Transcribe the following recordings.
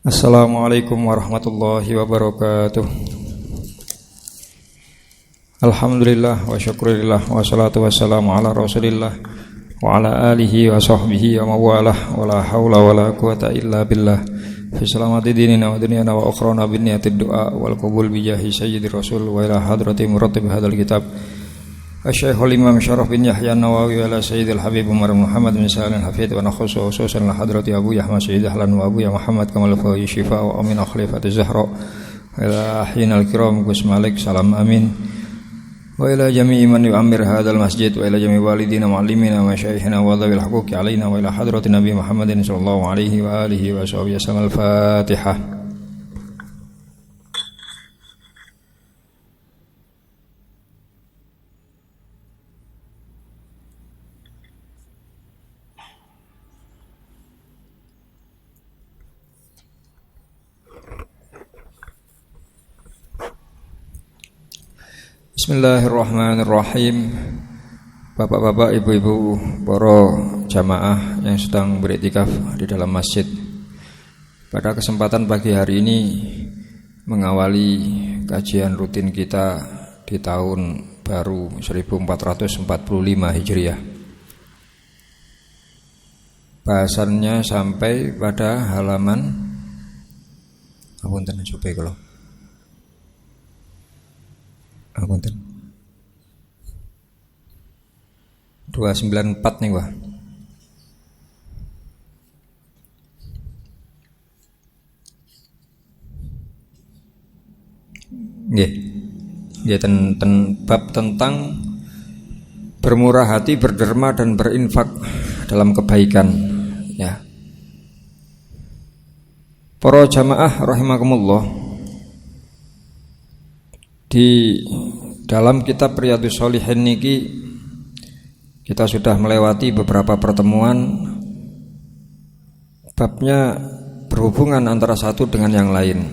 Assalamualaikum warahmatullahi wabarakatuh. Alhamdulillah wa syukurillah wa salatu wassalamu ala rasulillah wa ala alihi wa sahbihi wa mawalah wa la hawla wa la quwata illa billah fi salamati dinina wa dunyana wa ukhrana bin niyatid du'a wal qabul bi jahi sayyidir rasul wa ila hadrati muratib hadal kitab Asy-Syaikh Imam Syaraf bin Yahya An-Nawawi ala Sayyidil Habib Umar Muhammad bin Salim Hafidh wa nakhusu khususan la hadrati Abu Yahya Sayyid Ahlan wa Abu Yahya Muhammad Kamal Fawi Syifa wa amin akhlifati Zahra ila hinal kiram Gus Malik salam amin wa ila jami'i man yu'ammir hadzal masjid wa ila jami'i walidina muallimina wa masyayikhina wa dhawil huquqi alaina wa ila hadrati Nabi Muhammadin sallallahu alaihi wa alihi wa sahbihi wasallam. Al-Fatihah. Bismillahirrahmanirrahim. Bapak-bapak, ibu-ibu, para jamaah yang sedang beriktikaf di dalam masjid, pada kesempatan pagi hari ini mengawali kajian rutin kita di tahun baru 1445 Hijriah. Bahasannya sampai pada halaman 294 nih wah. Nggih. Ya bab tentang bermurah hati, berderma dan berinfak dalam kebaikan, ya. Para jamaah rahimakumullah, di dalam kitab Riyadhus Shalihin niki kita sudah melewati beberapa pertemuan. Babnya berhubungan antara satu dengan yang lain.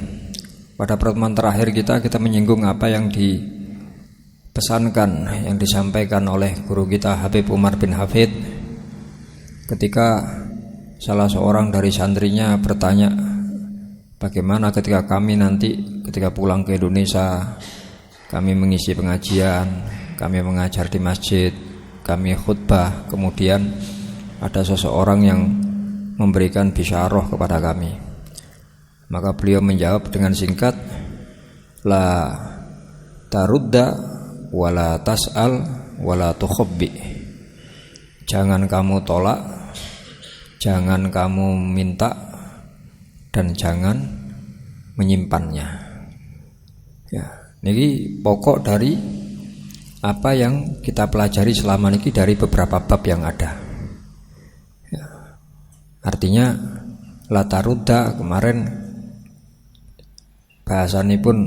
Pada pertemuan terakhir kita menyinggung apa yang dipesankan, yang disampaikan oleh guru kita Habib Umar bin Hafidh ketika salah seorang dari santrinya bertanya, bagaimana ketika kami nanti ketika pulang ke Indonesia, kami mengisi pengajian, kami mengajar di masjid, kami khutbah, kemudian ada seseorang yang memberikan bisyarah kepada kami. Maka beliau menjawab dengan singkat, la tarudda wala tas'al wala tukhabbi. Jangan kamu tolak, jangan kamu minta, dan jangan menyimpannya. Ya, ini pokok dari apa yang kita pelajari selama ini dari beberapa bab yang ada, ya. Artinya la tarudda kemarin bahasanipun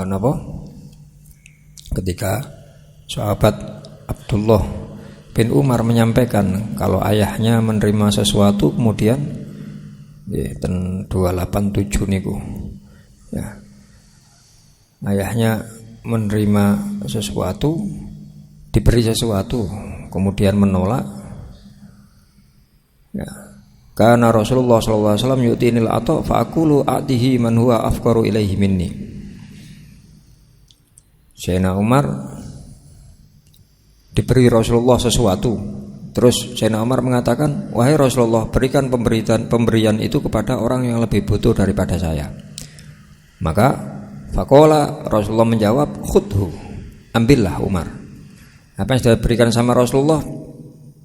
napa? Ketika sahabat Abdullah bin Umar menyampaikan kalau ayahnya menerima sesuatu, kemudian ten 287 niku, ya. Ayahnya menerima sesuatu, diberi sesuatu, kemudian menolak, ya. Karena Rasulullah SAW yu'tinil ata fa'akulu a'tihi man huwa afqaru ilaihi minni. Sayyidina Umar diberi Rasulullah sesuatu, terus Sayyidina Umar mengatakan, wahai Rasulullah, berikan pemberian itu kepada orang yang lebih butuh daripada saya. Maka faqala, Rasulullah menjawab, khudhu, ambillah Umar. Apa yang sudah diberikan sama Rasulullah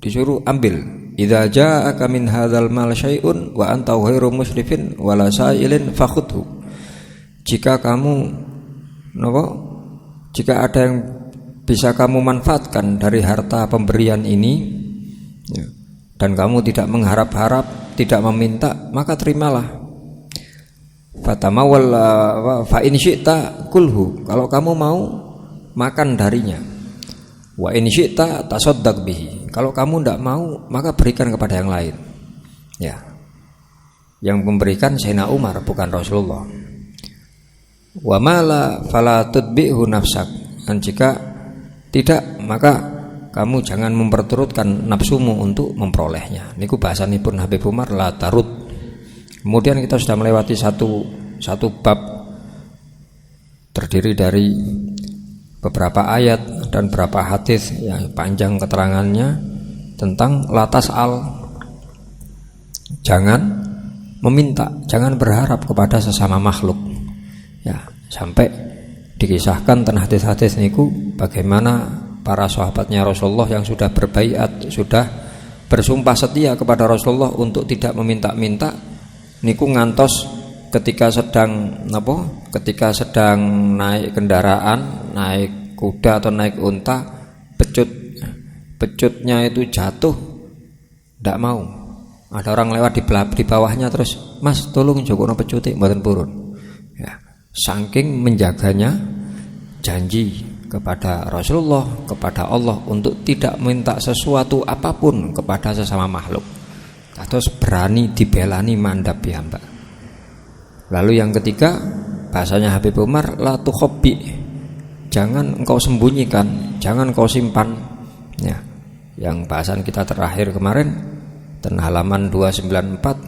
disuruh ambil. Idza ja'aka min hadzal mal syai'un wa anta ghairu musrifin wala sa'ilin fakhudhu. Jika ada yang bisa kamu manfaatkan dari harta pemberian ini, ya, dan kamu tidak mengharap-harap, tidak meminta, maka terimalah. Fatamawal fa in syi'ta kulhu. Kalau kamu mau, makan darinya. Wa in syi'ta tasaddaq bihi. Kalau kamu tidak mau, maka berikan kepada yang lain. Ya. Yang memberikan Sayyidina Umar, bukan Rasulullah. Wa mala fala tudbihu nafsak. Dan jika tidak, maka kamu jangan memperturutkan nafsumu untuk memperolehnya. Niku bahasanipun Habib Umar, la tarud Kemudian kita sudah melewati satu bab terdiri dari beberapa ayat dan beberapa hadis yang panjang keterangannya tentang la tas'al, jangan meminta, jangan berharap kepada sesama makhluk. Ya, sampai dikisahkan tentang hadis-hadis niku bagaimana para sahabatnya Rasulullah yang sudah berbaiat, sudah bersumpah setia kepada Rasulullah untuk tidak meminta-minta niku ngantos ketika sedang naik kendaraan, naik kuda atau naik unta, pecutnya itu jatuh, tidak mau. Ada orang lewat di bawahnya terus, "Mas, tolong jokono pecute mboten purun." Ya, saking menjaganya janji kepada Rasulullah, kepada Allah untuk tidak minta sesuatu apapun kepada sesama makhluk. Terus berani dibelani mandap piyambak. Lalu yang ketiga, bahasanya Habib Umar, la tukhobbi, jangan engkau sembunyikan, jangan engkau simpan. Ya, yang bahasan kita terakhir kemarin dan halaman 294,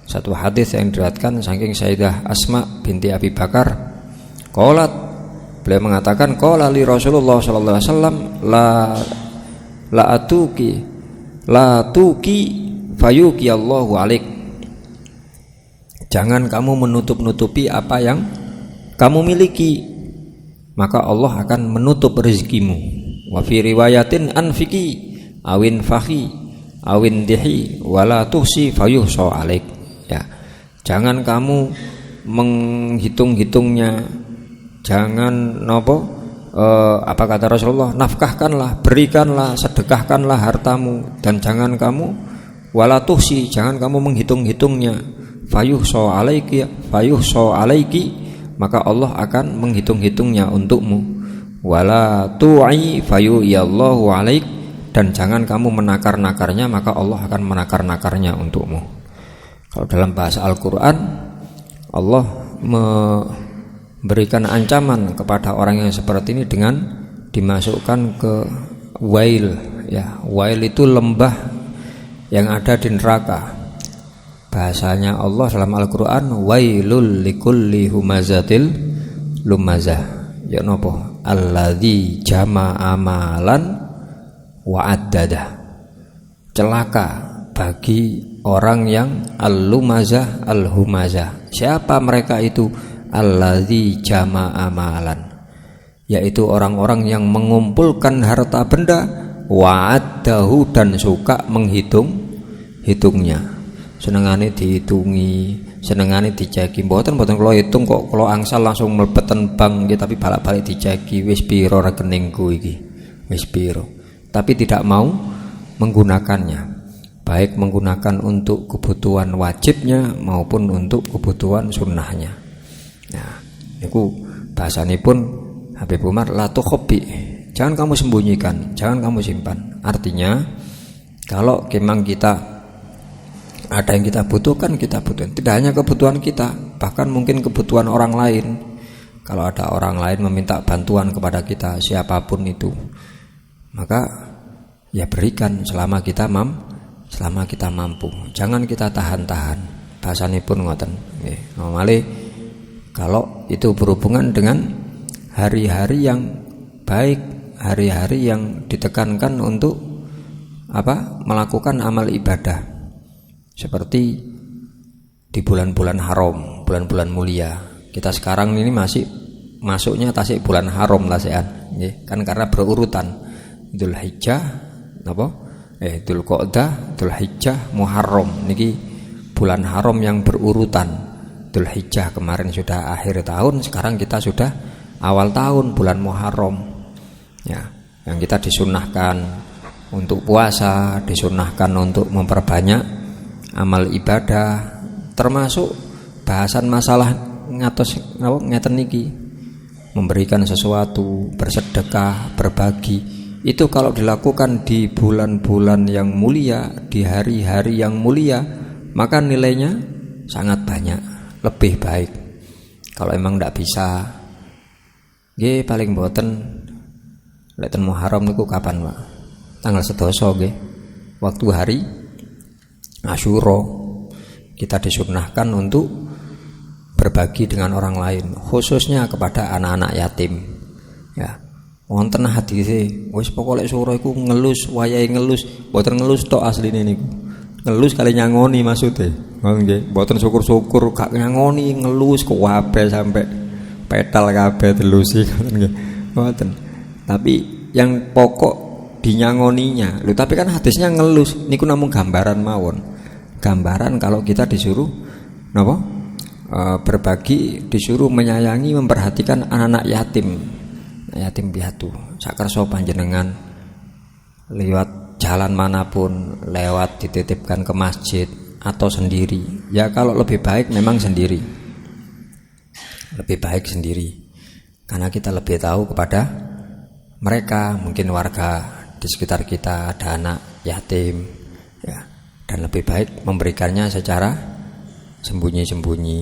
satu hadis yang diriwayatkan saking Sayyidah Asma binti Abi Bakar, qalat, beliau mengatakan, qala li Rasulullah sallallahu alaihi wasallam, la tuki fayuki Allahu alaik. Jangan kamu menutup-nutupi apa yang kamu miliki, maka Allah akan menutup rezekimu. Wa fi riwayatin anfiki awin fahi awin dihi wala tuhsi fayuhsa alaik. Ya, jangan kamu menghitung-hitungnya, jangan apa kata Rasulullah, nafkahkanlah, berikanlah, sedekahkanlah hartamu, dan jangan kamu wala tuhsi, jangan kamu menghitung-hitungnya. Fayuhsa alaiki, maka Allah akan menghitung-hitungnya untukmu. Wala tu'i fayu'iyallahu alaik, dan jangan kamu menakar-nakarnya, maka Allah akan menakar-nakarnya untukmu. Kalau dalam bahasa Al-Quran, Allah memberikan ancaman kepada orang yang seperti ini dengan dimasukkan ke wail. Ya, wail itu lembah yang ada di neraka. Bahasanya Allah dalam Al-Quran, wailul likulli humazatil lumazah. Ya nopo, alladzi jama'a amalan wa addadah. Celaka bagi orang yang al-lumazah al-humazah. Siapa mereka itu? Alladzi jama'a amalan, yaitu orang-orang yang mengumpulkan harta benda, wa addahu, dan suka menghitungnya. Senengane dihitungi, senengane diceki. Mboten kula hitung kok, kula angsal langsung mlebeten bank iki, tapi balik-balik diceki, wis pira rekeningku iki, wis pira. Tapi tidak mau menggunakannya, baik menggunakan untuk kebutuhan wajibnya maupun untuk kebutuhan sunnahnya. Nah, niku bahasanipun Habib Umar, la tukhobbi, jangan kamu sembunyikan, jangan kamu simpan. Artinya kalau memang kita ada yang kita butuhkan, kita butuhkan. Tidak hanya kebutuhan kita, bahkan mungkin kebutuhan orang lain. Kalau ada orang lain meminta bantuan kepada kita, siapapun itu, maka ya berikan selama kita mampu. Jangan kita tahan-tahan. Bahasanipun ngoten nggih. Normale kalau itu berhubungan dengan hari-hari yang baik, hari-hari yang ditekankan untuk melakukan amal ibadah. Seperti di bulan-bulan haram, bulan-bulan mulia. Kita sekarang ini masih masuknya tasik bulan haram lah sean, kan karena berurutan. Dzul Hijjah, Dzul Qa'dah, Dzul Hijjah, Muharram. Niki bulan haram yang berurutan. Dzul Hijjah kemarin sudah akhir tahun, sekarang kita sudah awal tahun, bulan Muharram. Ya, yang kita disunahkan untuk puasa, disunahkan untuk memperbanyak amal ibadah, termasuk bahasan masalah ngeten niki, memberikan sesuatu, bersedekah, berbagi. Itu kalau dilakukan di bulan-bulan yang mulia, di hari-hari yang mulia, maka nilainya sangat banyak, lebih baik. Kalau emang tidak bisa, nggih paling boten lek Muharram niku kapan, Pak? Tanggal 11 nggih. Waktu hari Asyura. kita disunnahkan untuk berbagi dengan orang lain, khususnya kepada anak-anak yatim. Ya, wonten hadise wis pokoke sura iku ngelus, wayahe ngelus, mboten ngelus tok asline niku. Ngelus kali nyangoni maksude. Ngoten nggih, mboten syukur-syukur gak nyangoni, ngelus kabeh sampai petal kabeh delusi ngoten nggih. Mboten. Tapi yang pokok dinyangoninya. Lho tapi kan hadisnya ngelus niku namung gambaran mawon. Gambaran kalau kita disuruh napa? Berbagi, disuruh menyayangi, memperhatikan anak-anak yatim. Yatim piatu. Sakersa panjenengan lewat jalan manapun, lewat dititipkan ke masjid atau sendiri. Ya kalau lebih baik memang sendiri. Lebih baik sendiri. Karena kita lebih tahu kepada mereka, mungkin warga di sekitar kita ada anak yatim, ya, dan lebih baik memberikannya secara sembunyi-sembunyi.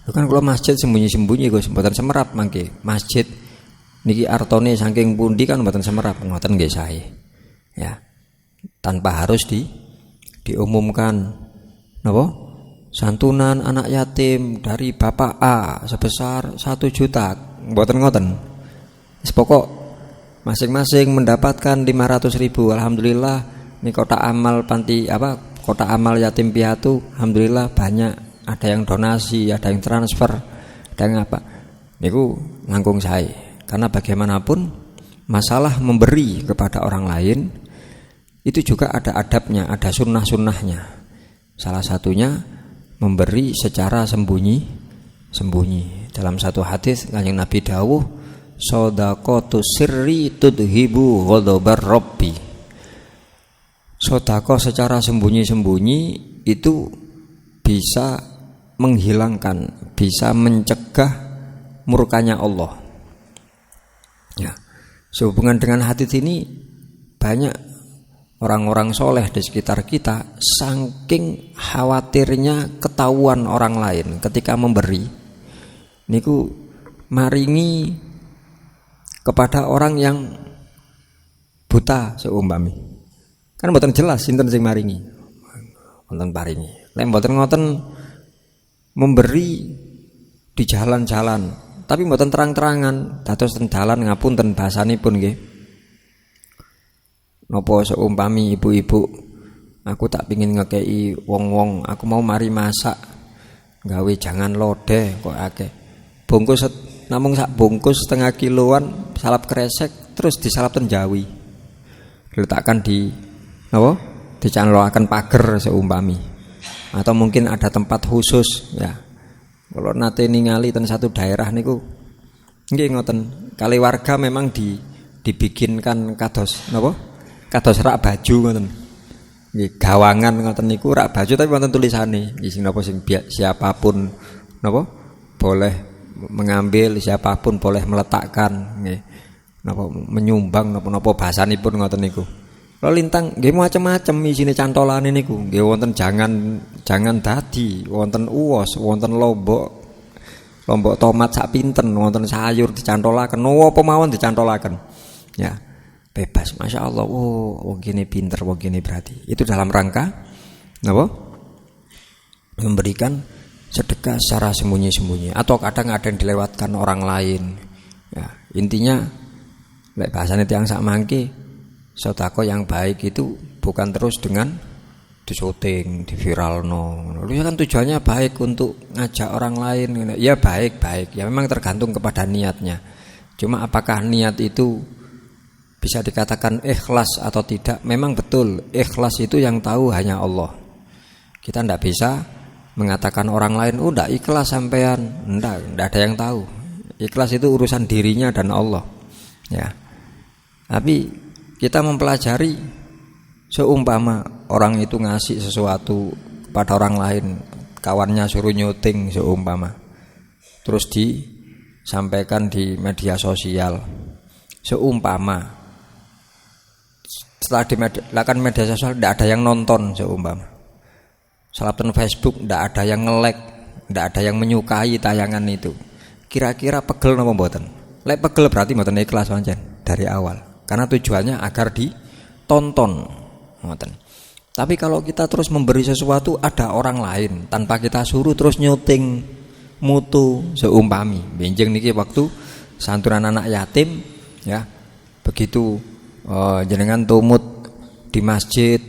Lu kan kalau masjid sembunyi-sembunyi gue mboten semerap mangke. Masjid niki artone saking pundi kan mboten semerap, ngoten nggih sae. Ya. Tanpa harus diumumkan napa? Santunan anak yatim dari Bapak A sebesar 1 juta. Mboten ngoten. Wis pokok masing-masing mendapatkan 500.000. Alhamdulillah ini kotak amal kotak amal yatim piatu, alhamdulillah banyak. Ada yang donasi, ada yang transfer, ada yang apa. Niku langkung sae. Karena bagaimanapun masalah memberi kepada orang lain itu juga ada adabnya, ada sunnah-sunnahnya. Salah satunya memberi secara sembunyi. Dalam satu hadis Kanjeng Nabi dawuh, shadaqatu sirri tudhibu ghadabar rabbi. Sedekah secara sembunyi-sembunyi itu bisa menghilangkan, bisa mencegah murkanya Allah. Ya. Sehubungan dengan hadis ini banyak orang-orang soleh di sekitar kita saking khawatirnya ketahuan orang lain ketika memberi. Niku maringi kepada orang yang buta seumpami. Kan mboten jelas sinten sing maringi. Wonten paringi. Lek mboten ngoten memberi di jalan-jalan, tapi mboten terang-terangan, dados ten dalan ngapunten basanipun nggih. Napa seumpami ibu-ibu, aku tak pingin ngekei wong-wong, aku mau mari masak, gawe jangan lodeh kok akeh. Bungkus namung sak bungkus setengah kiloan salap kresek terus disalap ten Jawi. Diletakkan di napa? Dicantolaken pager seumpami. Atau mungkin ada tempat khusus ya. Kalau nate ningali ten satu daerah niku nggih ngoten, kali warga memang dibikinkan kados napa? Kados rak baju ngoten. Nggih, gawangan ngoten niku rak baju tapi wonten tulisane, sing napa sing siapapun napa? Boleh mengambil, siapapun boleh meletakkan nggih. Napa menyumbang napa-napa bahasanipun ngoten niku. Kalau lintang nggih macam-macam isine cantolane niku. Nggih wonten jangan dadi, wonten uwos, wonten lombok tomat sak pinten, wonten sayur dicantolaken, apa mawon dicantolaken. Ya, bebas. Masya Allah. Oh, wong kene pinter, wong kene berarti. Itu dalam rangka napa? Memberikan sedekah secara sembunyi-sembunyi, atau kadang ada yang dilewatkan orang lain. Ya, intinya lek bahasane tiyang sak mangke, sedekah yang baik itu bukan terus dengan disyuting, diviralno. Lalu kan tujuannya baik untuk ngajak orang lain. Ya baik. Ya memang tergantung kepada niatnya. Cuma apakah niat itu bisa dikatakan ikhlas atau tidak? Memang betul, ikhlas itu yang tahu hanya Allah. Kita tidak bisa mengatakan orang lain, oh enggak ikhlas sampean. Enggak ada yang tahu. Ikhlas itu urusan dirinya dan Allah. Ya. Tapi kita mempelajari seumpama orang itu ngasih sesuatu kepada orang lain, kawannya suruh nyuting seumpama, terus disampaikan di media sosial, seumpama setelah di media sosial tidak ada yang nonton seumpama, salapten Facebook tidak ada yang nge-like, tidak ada yang menyukai tayangan itu, kira-kira pegel napa mboten? Lek pegel berarti mboten ikhlas pancen dari awal, karena tujuannya agar ditonton. Ngoten. Tapi kalau kita terus memberi sesuatu, ada orang lain tanpa kita suruh terus nyuting mutu seumpami. Benjing niki waktu santunan anak yatim ya. Begitu jenengan tumut di masjid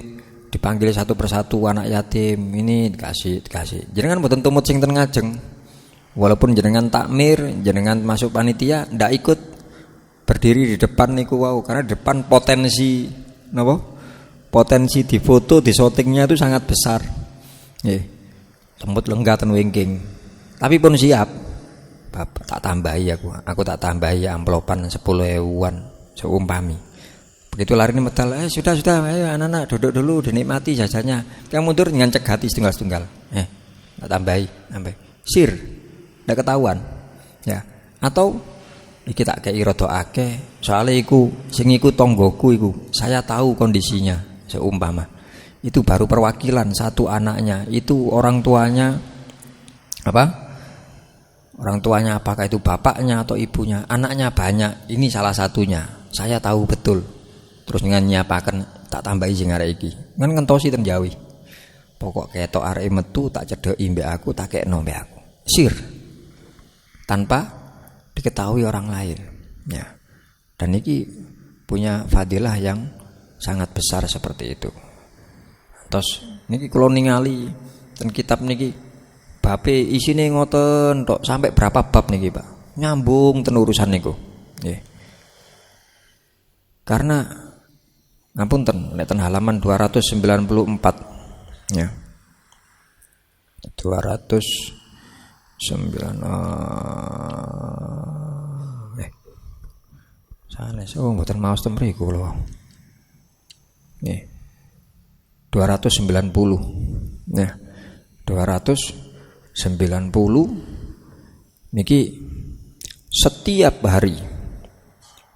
dipanggil satu persatu anak yatim ini dikasih. Jenengan mboten tumut sing ten ngajeng. Walaupun jenengan takmir, jenengan masuk panitia ndak ikut berdiri di depan niku wau karena depan potensi napa? Potensi di foto, di shootingnya itu sangat besar. Semut lenggatan wingking. Tapi pun siap. Bapak tak tambahi aku tak tambahi amplopan 10.000-an seumpami. Begitu lari ini medal, sudah, ayo anak-anak duduk dulu dinikmati jajannya. Kamu mundur dengan cegati setunggal-setunggal. Tak tambahi, sir, ndak ketahuan. Ya. Atau iki tak kei rada akeh, soalnya iku sing iku tonggoku iku, saya tahu kondisinya. Seumpama itu baru perwakilan satu anaknya, itu orang tuanya apakah itu bapaknya atau ibunya, anaknya banyak, ini salah satunya, saya tahu betul. Terus dengan nyiapaken tak tambahi sing arek iki kan ngentosi ten Jawi, pokok ketok arek metu tak cedheki mbek aku, tak kekno mbek aku sir tanpa diketahui orang lain ya. Dan iki punya fadilah yang sangat besar seperti itu. Terus niki kula ningali ten kitab niki babe isine ngoten tok, sampai berapa bab niki Pak, nyambung ten urusan niku nggih. Karena ngapunten nek ten halaman 294 ya. 209 sanes mboten maos ten mriku lho. Nih 290 nah 290 niki setiap hari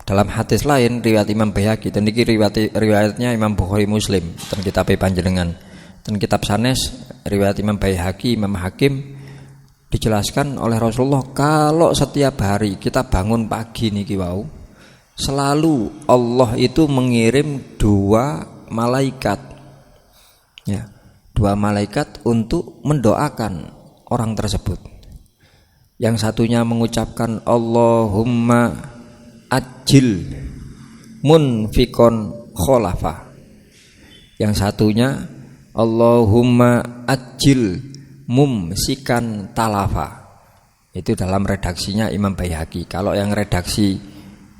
dalam hadis lain riwayat Imam Baihaqi dan niki riwayatnya Imam Bukhari Muslim dan kitab panjenengan dan kitab sanes riwayat Imam Baihaqi Imam Hakim dijelaskan oleh Rasulullah kalau setiap hari kita bangun pagi niki wau selalu Allah itu mengirim 2 malaikat ya, 2 malaikat untuk mendoakan orang tersebut. Yang satunya mengucapkan Allahumma ajil munfikon kholafa. Yang satunya Allahumma ajil mumsikan talafa. Itu dalam redaksinya Imam Baihaqi. Kalau yang redaksi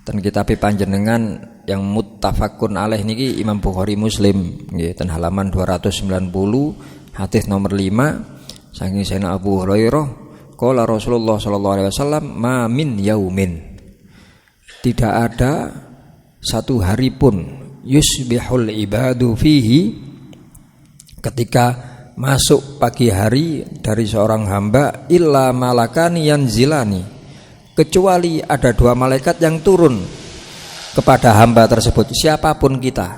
dan kitab panjenengan yang muttafaqun alaih niki Imam Bukhari Muslim nggih ten halaman 290 hadis nomor 5 saking Sayyidina Abu Hurairah qala Rasulullah sallallahu alaihi wasallam ma min yaumin tidak ada satu hari pun yusbihul ibadu fihi ketika masuk pagi hari dari seorang hamba illa malakani yanzilani kecuali ada 2 malaikat yang turun kepada hamba tersebut. Siapapun kita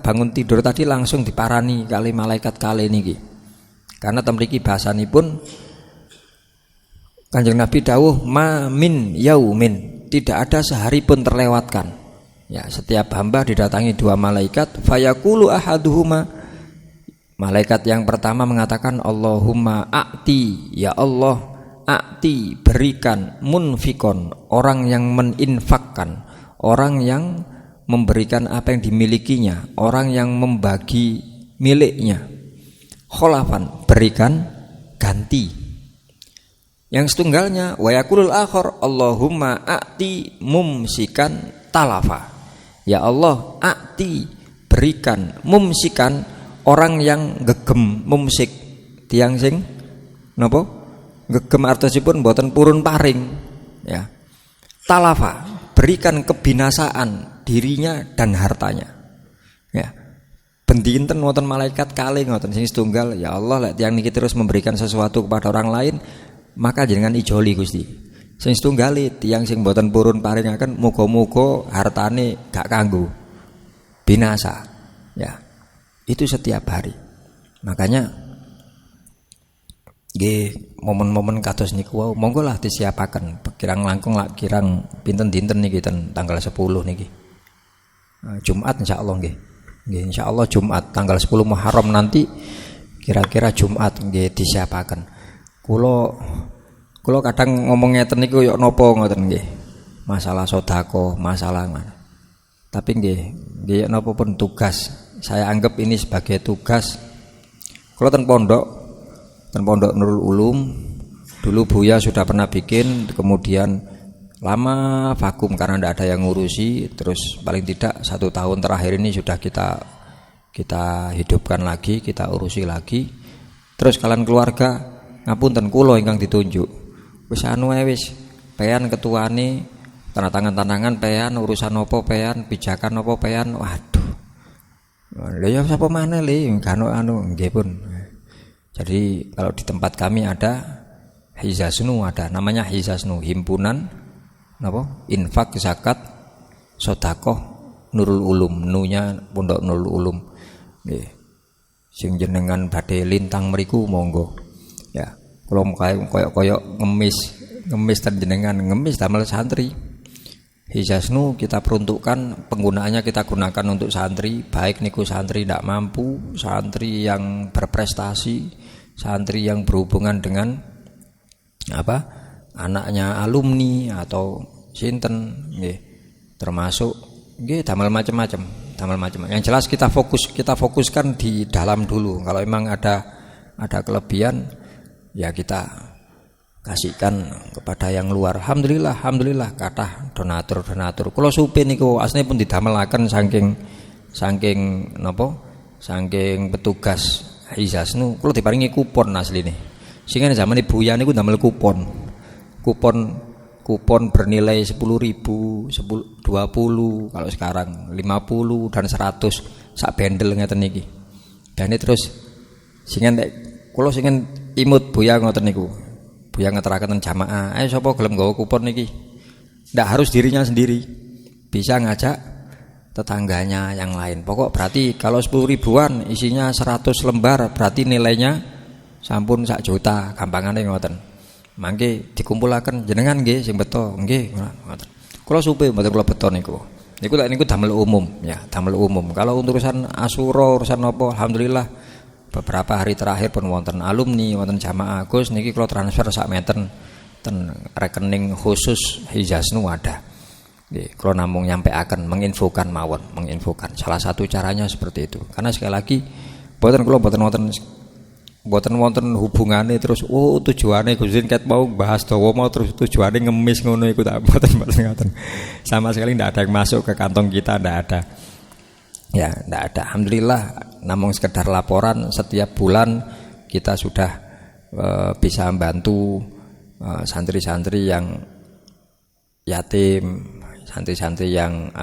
bangun tidur tadi langsung diparani kali malaikat kali niki. Karena temriki bahasanipun Kanjeng Nabi dawuh ma min yaumin, tidak ada sehari pun terlewatkan. Ya, setiap hamba didatangi 2 malaikat, fayaqulu ahaduhuma. Malaikat yang pertama mengatakan Allahumma a'ti, ya Allah a'ti, berikan, munfikon, orang yang meninfakkan, orang yang memberikan apa yang dimilikinya, orang yang membagi miliknya, kholafan, berikan ganti. Yang setunggalnya wa yaqulul akhar Allahumma a'ti mumsikan talafa, ya Allah a'ti, berikan, mumsikan, orang yang gegem, mumsik tiang sing napa gegem artosipun mboten purun paring ya. Talafa, berikan kebinasaan dirinya dan hartanya ya. Bendinten wonten malaikat kalih ngoten sing setunggal, ya Allah lek tiyang niki terus memberikan sesuatu kepada orang lain maka jenengan ijoli Gusti. Sing setunggal tiyang sing mboten purun paringaken muga-muga hartane gak kanggo binasa ya. Itu setiap hari. Makanya nggih momen-momen kados niku wau monggo lah disiapaken kirang langkung lah kirang pinten dinten niki ten tanggal 10 niki Jumat insyaallah nggih Nggih, insyaallah Jumat tanggal 10 Muharram nanti kira-kira Jumat nggih disiapaken. Kula kadang ngomong ngeten niku yo napa ngoten nggih. Masalah sedekah, masalah mana. Tapi nggih napa pun tugas. Saya anggap ini sebagai tugas. Kula ten pondok Nurul Ulum dulu Buya sudah pernah bikin, kemudian lama vakum karena tidak ada yang ngurusi, terus paling tidak 1 tahun terakhir ini sudah kita hidupkan lagi, kita urusi lagi. Terus kalian keluarga ngapunten kula ingkang ditunjuk wis anu wis pean ketuane tanda tangan pean urusan apa pean pijakan apa pean, waduh lha ya sapa maneh le gano anu nggih pun. Jadi kalau di tempat kami ada Hizasnu, ada namanya Hizasnu, himpunan napa infak zakat sedekah Nurul Ulum, nunya Pondok Nurul Ulum nggih. Sing jenengan badhe lintang mriku monggo ya. Kula koyo ngemis jenengan ngemis damel santri. Hizasnu kita peruntukkan, penggunaannya kita gunakan untuk santri, baik niku santri tidak mampu, santri yang berprestasi, santri yang berhubungan dengan anaknya alumni atau sinten nggih. Termasuk nggih damel macam-macam. Yang jelas kita fokuskan di dalam dulu. Kalau memang ada kelebihan ya kita kasihkan kepada yang luar. Alhamdulillah kathah donatur. Kula supe niku asline pun didamelaken saking petugas Hizasnu kula diparingi kupon asline. Sing zaman Buya niku damel kupon bernilai 10.000, 20, kalau sekarang 50 dan 100 sak bendel ngeten niki. Dan terus kula singen imut Buya ngoten niku. Buya ngeteraken jamaah, ayo sapa gelem nggawa kupon niki. Ndak harus dirinya sendiri. Bisa ngajak tetangganya yang lain. Pokok berarti kalau 10 ribuan isinya 100 lembar berarti nilainya sampun 1 juta, gampangane ngoten. Mangke dikumpulaken jenengan nggih sing beto, nggih ngoten. Kula supe mboten kula beto niku. Niku damel umum ya, damel umum. Kalau urusan Asyura, urusan apa alhamdulillah beberapa hari terakhir pun wonten alumni, wonten jamaah Gus niki kula transfer sak meten ten rekening khusus Hizasnu ada. Nggih, kula namung nyampeaken menginfokan mawon, menginfokan. Salah satu caranya seperti itu. Karena sekali lagi mboten wonten hubungane terus tujuane Gusin ket mau bahas dawa mau terus tujuane ngemis ngono iku tak mboten. Sama sekali ndak ada yang masuk ke kantong kita, ndak ada. Ya, ndak ada. Alhamdulillah namun sekedar laporan setiap bulan kita sudah bisa membantu santri-santri yang yatim, santri-santri yang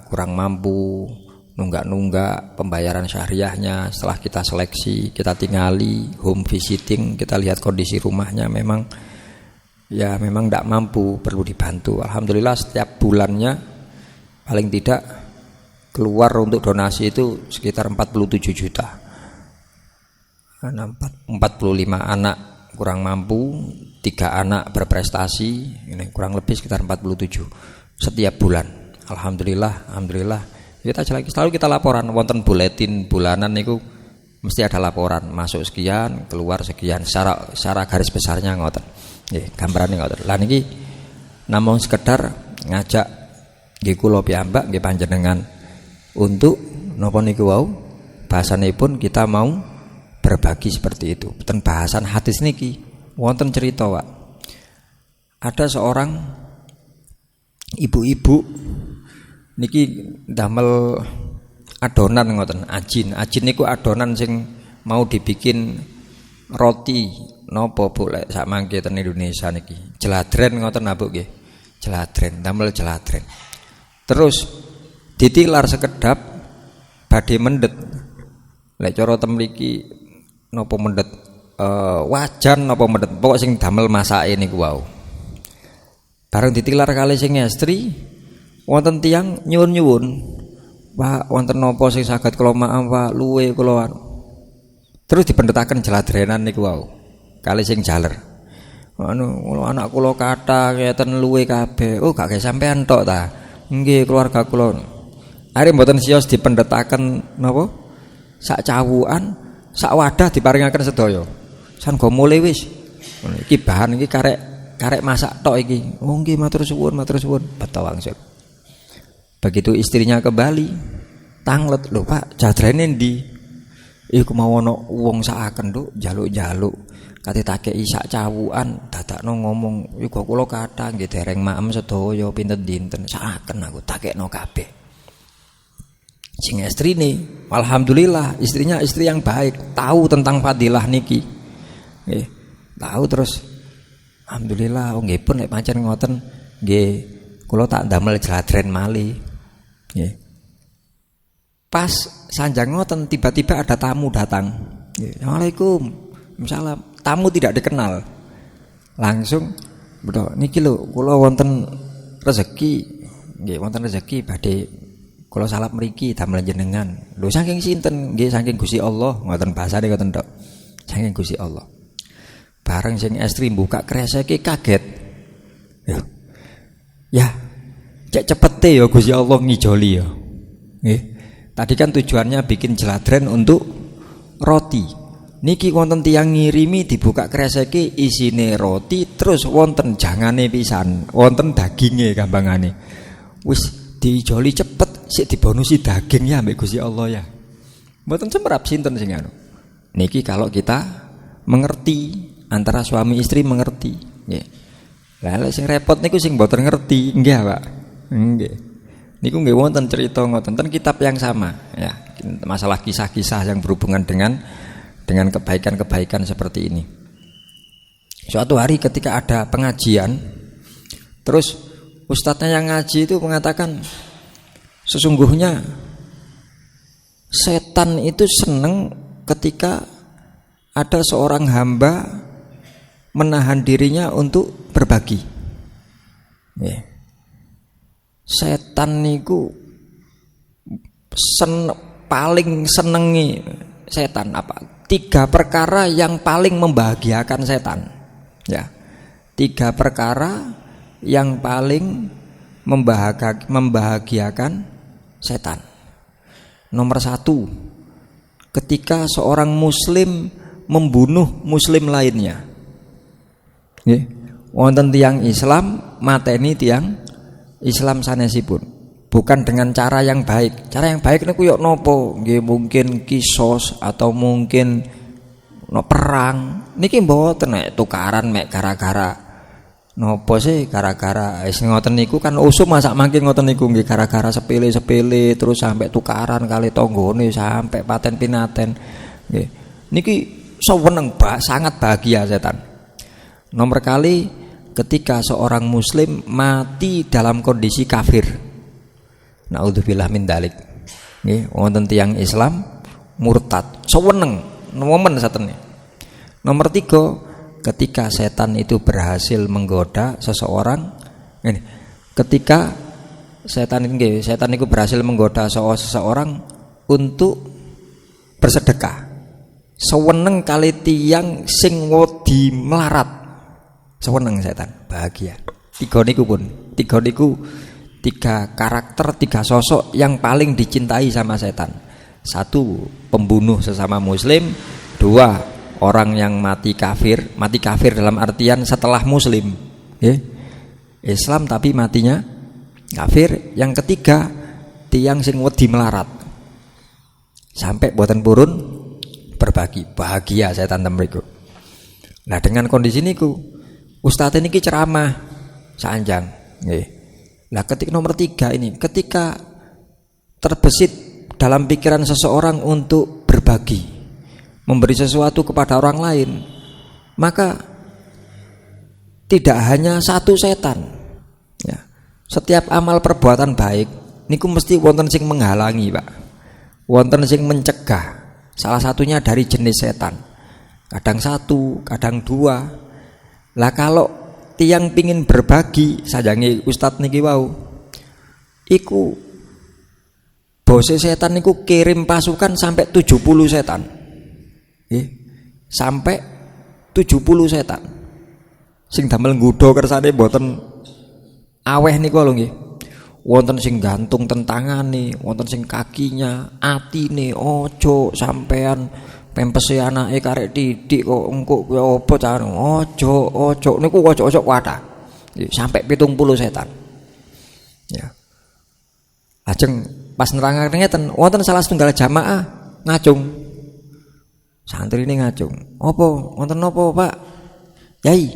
kurang mampu, nunggak pembayaran syariahnya. Setelah kita seleksi, kita tingali, home visiting, kita lihat kondisi rumahnya memang tidak mampu, perlu dibantu. Alhamdulillah setiap bulannya paling tidak keluar untuk donasi itu sekitar 47 juta. 45 anak kurang mampu, 3 anak berprestasi, ini kurang lebih sekitar 47 setiap bulan. Alhamdulillah. Kita selalu kita laporan, wonten buletin bulanan niku mesti ada laporan, masuk sekian, keluar sekian, secara garis besarnya ngoten. Nggih, gambarane ngoten. Lah niki namung sekedar ngajak nggih kula piyambak nggih panjenengan untuk napa niku wau bahasanipun kita mau berbagi seperti itu. Ten bahasan hadis niki wonten cerita, Pak. Ada seorang ibu-ibu niki damel adonan ngoten, ajin. Ajin niku adonan sing mau dibikin roti napa Bu lek sak mangke ten Indonesia niki. Jeladren ngoten Bu nggih. Jeladren, damel jeladren. Terus ditilar sekedap badhe mendet. Lek cara tem mriki napa mendet wajan napa mendet. Pokok sing damel masake niku wau. Bareng ditilar kali sing estri wonten tiyang nyuwun-nyuwun, Pak wonten napa sing saged kula maaf Pak luwe kula. Terus dipendhetaken jeladrenan niku wau. Kali sing jaler. Anak kula kathah keten luwe kabeh. Oh gak sampean tok ta. Nggih keluarga kula. Are mboten siyos dipendhetaken napa? Sak cawukan, sak wadah diparingaken sedaya. San go mulai wis. Iki bahan iki karek masak tok iki. Oh nggih matur suwun. Betul langsung. Begitu istrinya ke Bali, tanglet, lho Pak, jadrane ndi? Iku mau ana wong sakaken Nduk, jaluk-jaluk. Kate takeki sak cawukan, dadakno ngomong, iku kula kathah nggih dereng maem sedaya pinten dinten. Sakaken aku takekno kabeh. Sing istrine, alhamdulillah istrinya istri yang baik, tahu tentang fadilah niki. Nggih, tahu terus alhamdulillah oh nggih pun nek pancen ngoten nggih kula tak ndamel jladren malih. Nggih. Pas sanjang ngoten tiba-tiba ada tamu datang. Nggih, Assalamualaikum. Salam. Tamu tidak dikenal. Langsung betul niki lho kula wonten rezeki. Nggih, wonten rezeki badhe kula salap mriki damel jenengan. Lho saking sinten? Nggih saking Gusti Allah, ngoten bahasane ngoten tok. Saking Gusti Allah. Bareng sing estri buka kreseke kaget. Ya. Cek cepete ya Gusti Allah ngijoli ya. Nggih. Tadi kan tujuannya bikin jeladren untuk roti. Niki wonten tiyang ngirimi dibuka kreseke isine roti terus wonten jangane pisan, wonten daginge gampangane. Wis diijoli cepet sik dibonusi daging ya mbek Gusti Allah ya. Mboten semrap sinten sing anu. Niki kalau kita mengerti antara suami istri mengerti, nggih. Lah sing repot niku sing mboten ngerti, nggih Pak. Nggih. Niku nggih wonten cerita ngoten ten kitab yang sama ya. Masalah kisah-kisah yang berhubungan dengan kebaikan-kebaikan seperti ini. Suatu hari ketika ada pengajian, terus ustadznya yang ngaji itu mengatakan sesungguhnya setan itu senang ketika ada seorang hamba menahan dirinya untuk berbagi. Setan niku paling senengi setan apa? 3 perkara yang paling membahagiakan setan. Ya. 3 perkara yang paling membahagiakan setan. Nomor 1, ketika seorang muslim membunuh muslim lainnya. Nggih. Wonten tiyang Islam mateni tiyang Islam sanesipun. Bukan dengan cara yang baik. Cara yang baik niku yo nopo? Nggih mungkin kisos atau mungkin no perang. Niki mboten nek tukaran mek gara-gara nopo sih gara-gara wis ngoten niku kan usum masak mangkin ngoten niku nggih gara-gara sepele-sepele terus sampai tukaran kali tanggane sampai paten pinaten. Nggih. Niki seneng sangat bahagia setan. Nomor kali ketika seorang muslim mati dalam kondisi kafir. Naudzubillah min dalik. Nggih, wonten tiyang Islam murtad. Seneng momen satene. Nomor 3, ketika setan itu berhasil menggoda seseorang. Ini, ketika setan itu berhasil menggoda seseorang untuk bersedekah. Seneng kali tiyang sing wedi melarat. Seneng setan, bahagia. 3 niku 3 karakter, 3 sosok yang paling dicintai sama setan. 1, pembunuh sesama muslim. 2, orang yang mati kafir dalam artian setelah muslim. Islam tapi matinya kafir. Yang 3, tiang sing wedi melarat. Sampai boten purun berbagi, bahagia setan temriku. Nah dengan kondisi niku ustadz niki ceramah sanjang nggih. Nah ketika nomor 3 ini, ketika terbesit dalam pikiran seseorang untuk berbagi, memberi sesuatu kepada orang lain, maka tidak hanya 1 setan. Ya. Setiap amal perbuatan baik, niku mesti wonten sing menghalangi, Pak. Wonten sing mencegah. Salah satunya dari jenis setan. Kadang 1, kadang 2. Lah kalau tiang pingin berbagi sajangi ustadz niki wau iku bose setan niku kirim pasukan sampai 70 setan sampai 70 setan sing damel nggodha kersane mboten aweh niku lho nggih wonten sing gantung tentangane, wonten sing kakinya, atine ojo sampean pempese anake karek titik kok engko kuwi apa cara ojo niku ojo kuwata. Sampai 70 setan. Ya. Lajeng pas nerangake ngeten, wonten salah setunggal jamaah ngajung. Santrine ngajung. Apa? Wonten napa, Pak? Yai,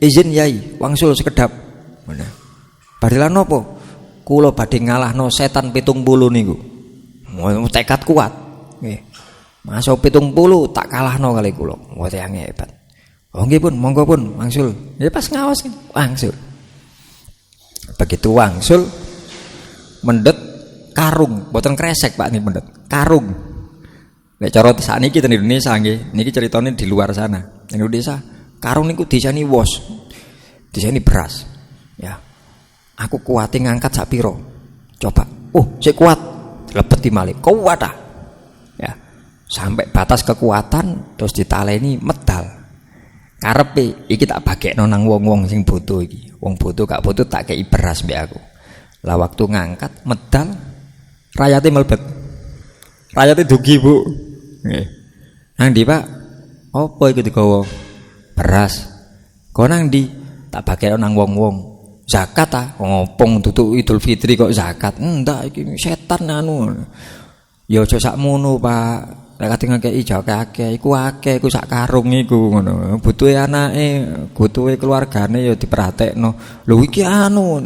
izin Yai, wangsul sekedap. Ngono. Badhe napa? Kula badhe ngalahno setan 70 niku. Tekad kuat. Nggih. Masuk 70 tak kalahno kali kula. Mboten yang hebat. Oh nggih pun, monggo pun wangsul. Ya pas ngaos wangsul. Begitu wangsul mendet karung, mboten kresek Pak niki mendet. Karung. Nek cara sakniki ten Indonesia nggih, niki ceritane di luar sana. Indonesia karung niku disani wos. Disani beras. Ya. Aku kuwate ngangkat sak pira? Coba. Sik kuat. Lebeti malih. Kuat ah. Ya. Sampai batas kekuatan terus ditaleni medal. Karepe iki tak bagekno nang wong-wong sing bodoh iki. Wong bodoh gak bodoh tak kei beras mbek aku. Lah waktu ngangkat medal rayate mlebet. Rayate dugi, Bu. Nggih. Nang ndi, Pak? Apa iku digawa? Beras. Kok nang ndi? Tak bagekno nang wong-wong. Zakat ta? Ngopong tutuk Idul Fitri kok zakat. Ndak iki setan anu. Ya aja sakmono, Pak. Nek kate ngekeki akeh iku akeh iku sak karung iku ngono. Butuhe anake, butuhe keluargane ya diperhatekno. Lho iki anu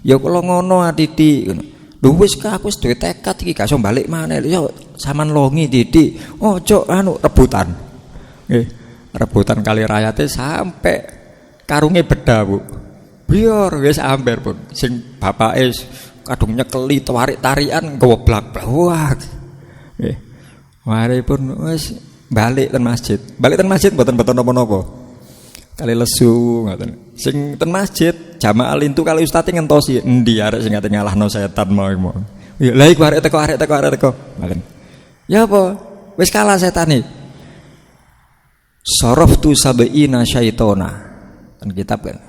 ya kula ngono Titik ngono. Lho wis aku wis duwe tekad iki gak iso balik maneh. Ya sampean longi Titik. Ojo anu rebutan. Nggih. Rebutan kali rayate sampai karunge beda, Bu. Biar wis amber, Pun. Sing bapake kadung nyekeli tarik-tarikan goblak-blak. Nggih. Mari pun wis balik ten masjid. Balik ten masjid mboten napa-napa. Kali lesu ngoten. Sing ten masjid jamaah lintu kali ustaz ngentosi endi arek sing ate ngalahno setan mau. Ya lha iku arek teko. Ngoten. Ya apa? Wis kalah setane. Saraftu sab'ina syaitona. Kan kitab kan.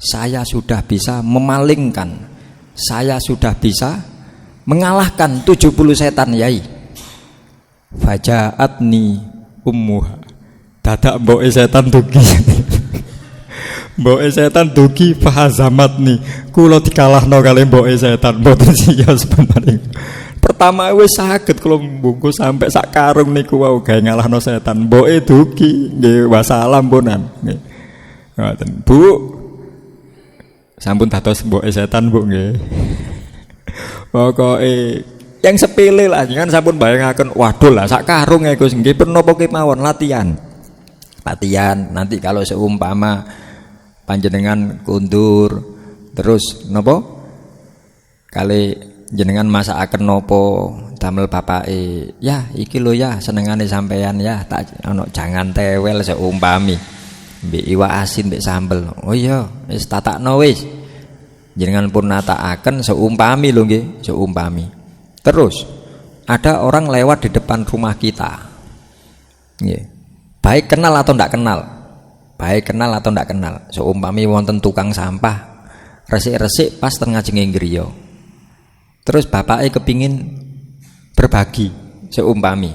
Saya sudah bisa memalingkan. Saya sudah bisa mengalahkan 70 setan, Yai. Fajaatni ummuha. Dadak mboke setan dugi. Mboke setan dugi fahazamatni. Kula dikalahno kali mboke setan mboten sia sebenarnya. Pertama wis saged kula mbungkus sampai sak karung niku wau gawe ngalahno setan. Mboke dugi nggih wassalam punan. Nggih. Ngoten. Bu. Sampun dados mboke setan, Bu nggih. Pokoke yang sepele lah, jangan sampun bayangaken waduh lah sak karung ya Gus nggih menapa kemawon latihan nanti kalau seumpama panjenengan kundur terus napa kali jenengan masakaken napa damel bapake ya iki lho ya senengane sampean ya tak ono jangan tewel seumpami mbek iwak asin mbek sambel oh iya wis tatakno wis jenengan pun natakaken seumpami lho nggih seumpami. Terus ada orang lewat di depan rumah kita, baik kenal atau tidak kenal, seumpami wonten tukang sampah, resik-resik pas tengah jengeng griya. Terus bapaknya kepingin berbagi, seumpami,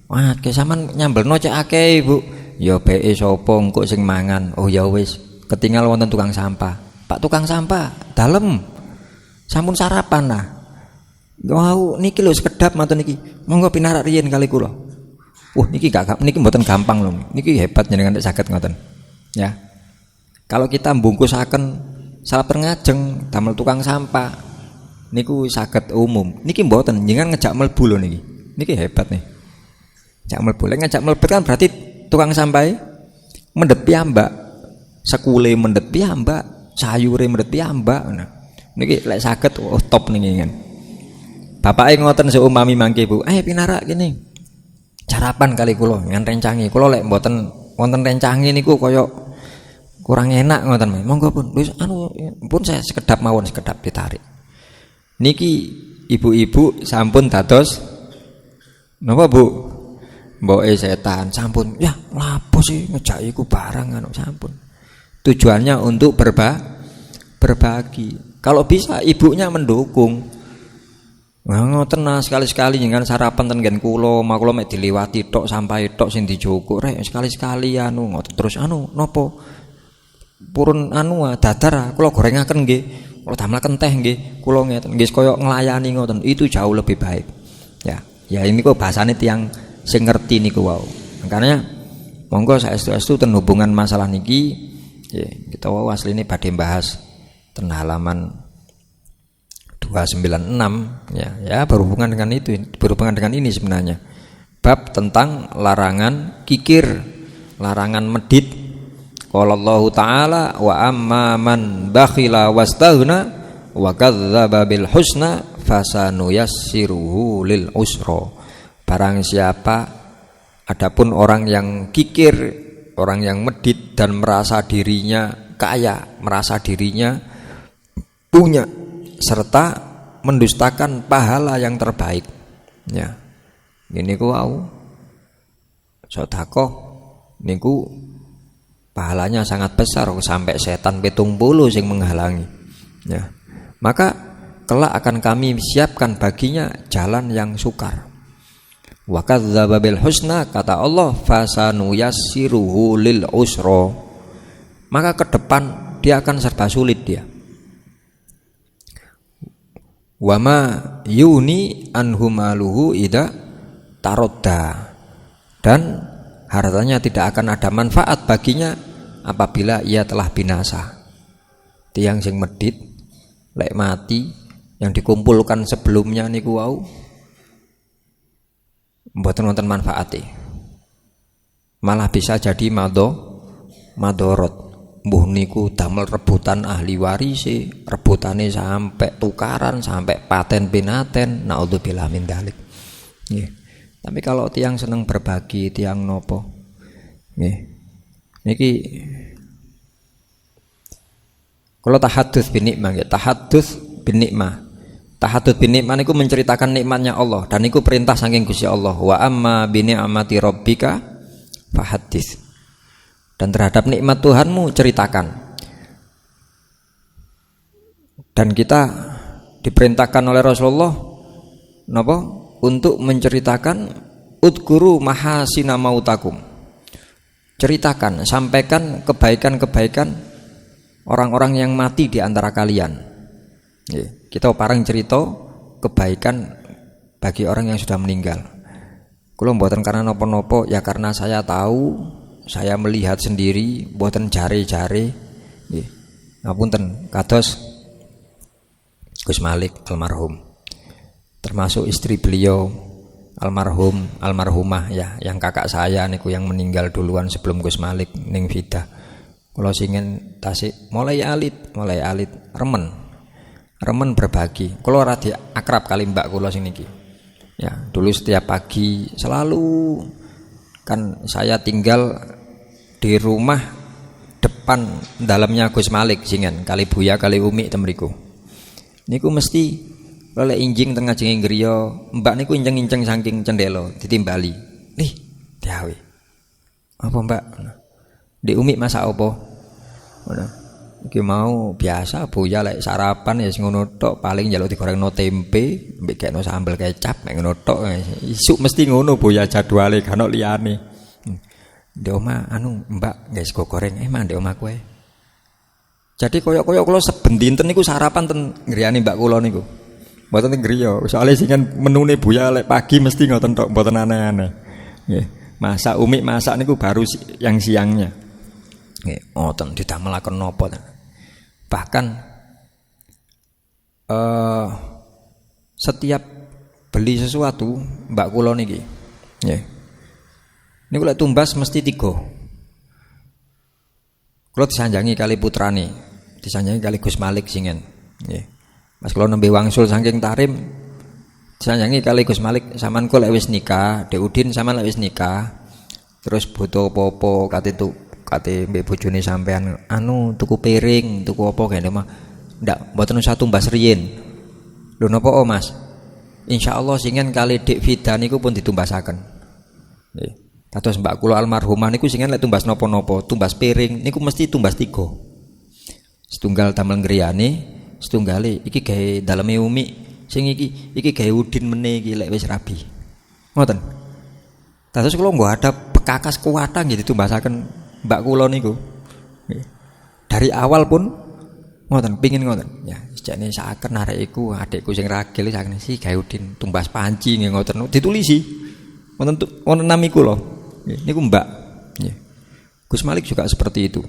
wah kesaman nyambelno cek akeh Bu, ya beke sapa engko sing mangan, oh ya wis, ketinggal wonten tukang sampah, Pak tukang sampah, dalem, sampun sarapan lah. Wow, niki lho sekedap matur niki. Monggo pinarak riyen kali kula. Niki niki mboten gampang lho. Niki hebat jenengan nek saged ngoten. Ya. Kalau kita mbungkusaken salah ngajeng damel tukang sampah niku saged umum. Niki mboten jenengan ngejak mlebu lho niki. Niki hebat nih. Ngejak mlebu. Lek ngejak mlebet kan berarti tukang sampah mendhet piyambak. Sekule mendhet piyambak, sayure mendhet piyambak. Nah, niki lek saged top niki kan. Bapake ngoten seumpami mangke Bu. Pinarak kene. Sarapan kali kula ngan rencangi. Kula lek mboten wonten rencangi niku kaya kurang enak ngoten. Monggo pun. Wis pun saya sekedap mawon sekedap ditarik. Niki ibu-ibu sampun dados napa Bu? Mboke setan sampun. Ya, lapo sih ngejak iku barang sampun. Tujuannya untuk berbagi. Kalau bisa ibunya mendukung. Nah, ngoten sekali-sekali jangan sarapan ten nggen kula, mak kula mek diliwati tok sampai tok sing dijukuk rek sekali-sekali anu ngoten terus nopo purun dadar kula gorengaken nggih, kula damelaken teh nggih, kula ngeten nggih kaya nglayani ngoten, itu jauh lebih baik. Ya ini kok bahasane tiyang sing ngerti niku wau. Makanya monggo saestu-estu ten hubungan masalah niki nggih kita wau asline badhe bahas ten halaman 296 ya berhubungan dengan itu, berhubungan dengan ini sebenarnya. Bab tentang larangan kikir, larangan medit. Qala Allah Ta'ala wa amma man bakhila wastaghna wa kadzdzaba bil husna fasanuyassiruhu lil usra. Barang siapa adapun orang yang kikir, orang yang medit dan merasa dirinya kaya, merasa dirinya punya serta mendustakan pahala yang terbaik. Ya. Ini ku wau. Sedekah niku pahalanya sangat besar sampai setan 70 sing menghalangi. Ya. Maka kelak akan kami siapkan baginya jalan yang sukar. Wa kadzdzaba bil husna, kata Allah, fasanuyassiruhu lil usra. Maka ke depan dia akan serba sulit dia. Wama yuni anhumaluhu ida tarodda, dan hartanya tidak akan ada manfaat baginya apabila ia telah binasa. Tiang sing medit lek mati yang dikumpulkan sebelumnya niku wau mboten wonten manfaate, malah bisa jadi madorot. Mbuh niku damel rebutan ahli waris, rebutane sampai tukaran, sampai paten pinaten, naudzubillah min dzalik. Nggih. Tapi kalau tiang seneng berbagi, tiang nopo. Nggih. Niki kalau tahadduts bin nikmah, tahadduts bin nikmah. Tahadduts bin nikmah niku menceritakan nikmatnya Allah, dan niku perintah saking Gusti Allah. Wa amma bi ni'mati rabbika fahaddits. Dan terhadap nikmat Tuhanmu ceritakan. Dan kita diperintahkan oleh Rasulullah napa? Untuk menceritakan udguru mahasina mautakum. Ceritakan, sampaikan kebaikan-kebaikan orang-orang yang mati di antara kalian. Kita parang cerita kebaikan bagi orang yang sudah meninggal. Kula mboten karena napa-napa, ya karena saya tahu, saya melihat sendiri, mboten jare-jare. Nggih. Ngapunten, kados Gus Malik almarhum. Termasuk istri beliau almarhumah ya, yang kakak saya niku yang meninggal duluan sebelum Gus Malik ning Vida. Kula singen tasik mulai alit remen berbagi. Kula radi akrab kali mbak kula sing niki. Ya, dulu setiap pagi selalu kan saya tinggal di rumah depan dalamnya Gus Malik singen kali Buya kali Umi temriku. Niku mesti oleh injing tengah jenging griya, mbak niku injeng-injeng saking cendela ditimbali. Nih, diawe. Apa mbak? Di Umi masak apa? Ngono. Iki mau biasa Buya lek sarapan ya ngono tok, paling njaluk digorengno tempe, mbek kekno sambel kecap mek ngono tok. Isuk mesti ngono Buya jadwale gak ono liyane. Di omah mbak guys go goreng emang di omah kowe. Jadi koyok-koyok kula seben dinten niku sarapan ten griyane mbak kula niku. Mboten teng griya, soalé sing menune Buya lek pagi mesti ngoten tok, mboten aneh-aneh. Nggih. Masak Umi masak niku baru yang siangnya. Nggih, ngoten didamelaken napa ta. Bahkan setiap beli sesuatu mbak kula niki. Nggih. Niku lek tumbas mesti 3. Kula disanjangi kali putrane, disanjangi kali Gus Malik singen. Nggih. Mas kula nembe wangsul saking tarim, disanjangi kali Gus Malik, sampean kok lek wis nikah, Dek Udin sampean lek wis nikah, terus butuh apa-apa kate mbek bojone sampean tuku piring, tuku apa kene mah. Ndak, mboten usah tumbas riyin. Lho napa Mas? Insyaallah singen kali Dek Vida niku pun ditumbasaken. Nggih. Kados mbak kula almarhumah niku singen lek tumbas napa-napa, tumbas piring niku mesti tumbas 3. Setunggal damel griyane, setunggale iki gawe daleme umi, sing iki gawe udin meneh iki lek wis rabi. Ngoten. Dados kula nggo ada bekakas kuwata nggih ditumbasaken mbak kula niku. Dari awal pun ngoten, pingin ngoten. Ya, jane saken arek iku adikku sing ragil sakne si gawe udin tumbas panci nggih ngoten. Ditulisi. Wonten nami kula. Nggih, niku Mbak. Nggih. Gus Malik juga seperti itu.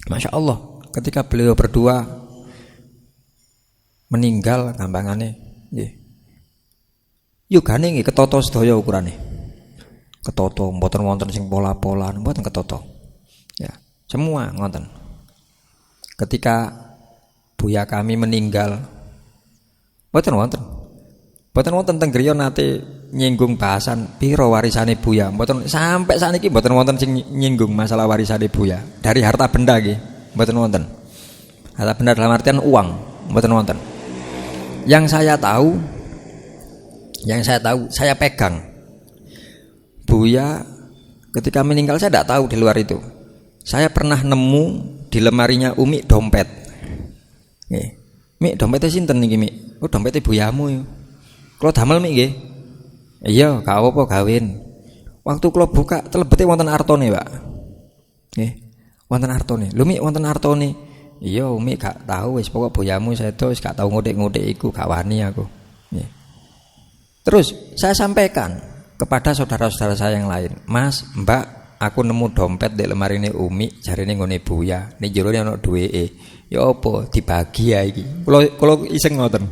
Masya Allah, ketika beliau berdua meninggal gampangane nggih. Yugane nggih ketoto sedaya ukurane. Ketoto mboten wonten sing pola-polaan, mboten ketoto. Ya, semua ngoten. Ketika Buya kami meninggal, mboten wonten teng griya nate nyinggung bahasan piro warisane Buya. Mboten sampai sakniki mboten wonten sing nyinggung masalah warisane Buya. Dari harta benda nggih, mboten wonten. Harta benda dalam artian uang, mboten wonten. Yang saya tahu, saya pegang. Buya ketika meninggal saya tidak tahu di luar itu. Saya pernah nemu di lemarinya Umi dompet. Nggih. Mik dompete sinten niki, Mik? Oh, dompete buyamu yo. Kula damel Mik nggih. Iya, gak apa-apa gawin. Waktu kula buka telebete wonten artone, Pak. Nggih. Wonten artone. Lho Mik wonten artone. Iya, Umi gak tahu wis pokok buyamu sedo wis gak tahu ngodik-ngodik iku gak wani aku. Nggih. Terus saya sampaikan kepada saudara-saudara saya yang lain, "Mas, Mbak, aku nemu dompet di lemari ini Umi, jarine ngene Buya. Ning jero ana duweke." Ya apa dibagi ya iki. Kula iseng ngoten.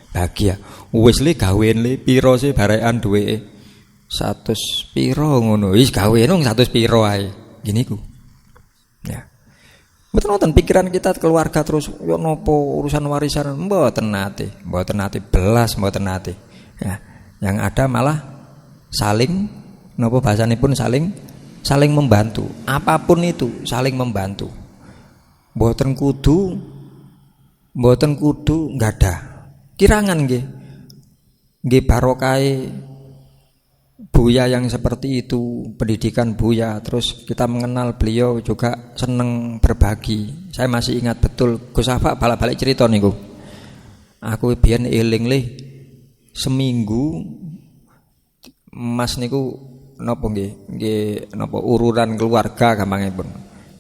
Bagi ya. Wis le gawen le pira sih barekan duweke? 100 pira ngono. Wis gawe nang 100 pira ae. Gini ku. Ya. Mboten wonten pikiran kita keluarga terus yo napa urusan warisan mboten nate belas mboten nate. Ya. Yang ada malah saling napa bahasanipun saling membantu. Apapun itu saling membantu. Mboten kudu nggadah. Kirangan nggih. Nggih barokahe Buya yang seperti itu, pendidikan Buya, terus kita mengenal beliau juga seneng berbagi. Saya masih ingat betul Gus Afak balik-balik cerita niku. Aku biyen eling le seminggu Mas niku napa nggih napa ururan keluarga gampangipun.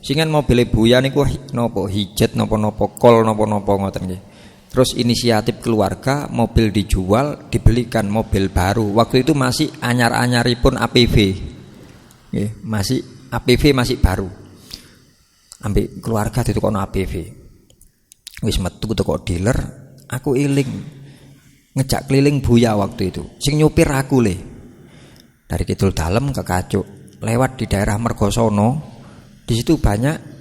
Singen mobil Buya niku napa hijet napa-napa kol napa-napa ngoten nggih. Terus inisiatif keluarga mobil dijual, dibelikan mobil baru. Waktu itu masih anyar-anyaripun APV. Nggih, masih APV masih baru. Ambek keluarga ditukono APV. Wis metu teko dealer, aku eling ngejak keliling Buya waktu itu. Sing nyupir aku le. Dari Kidul Dalem ke Kacuk, lewat di daerah Mergosono. Di situ banyak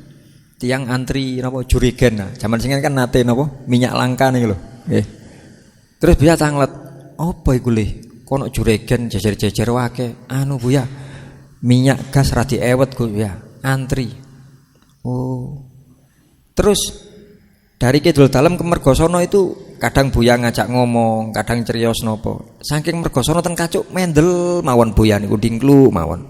tiang antri napa jurigen. Nah, zaman sing kan nate napa minyak langka niku lho. Nggih. Terus Buya tanglet, "Apa iku le? Kono jurigen jejer-jejer wake." Anu Buya, minyak gas ra diewet Gus ya, antri. Oh. Terus dari Kidul Dalem ke Mergosono itu kadang Buya ngajak ngomong, kadang cerios napa. Saking Mergosono ten Kacuk mendel mawon Buya niku dingklu mawon.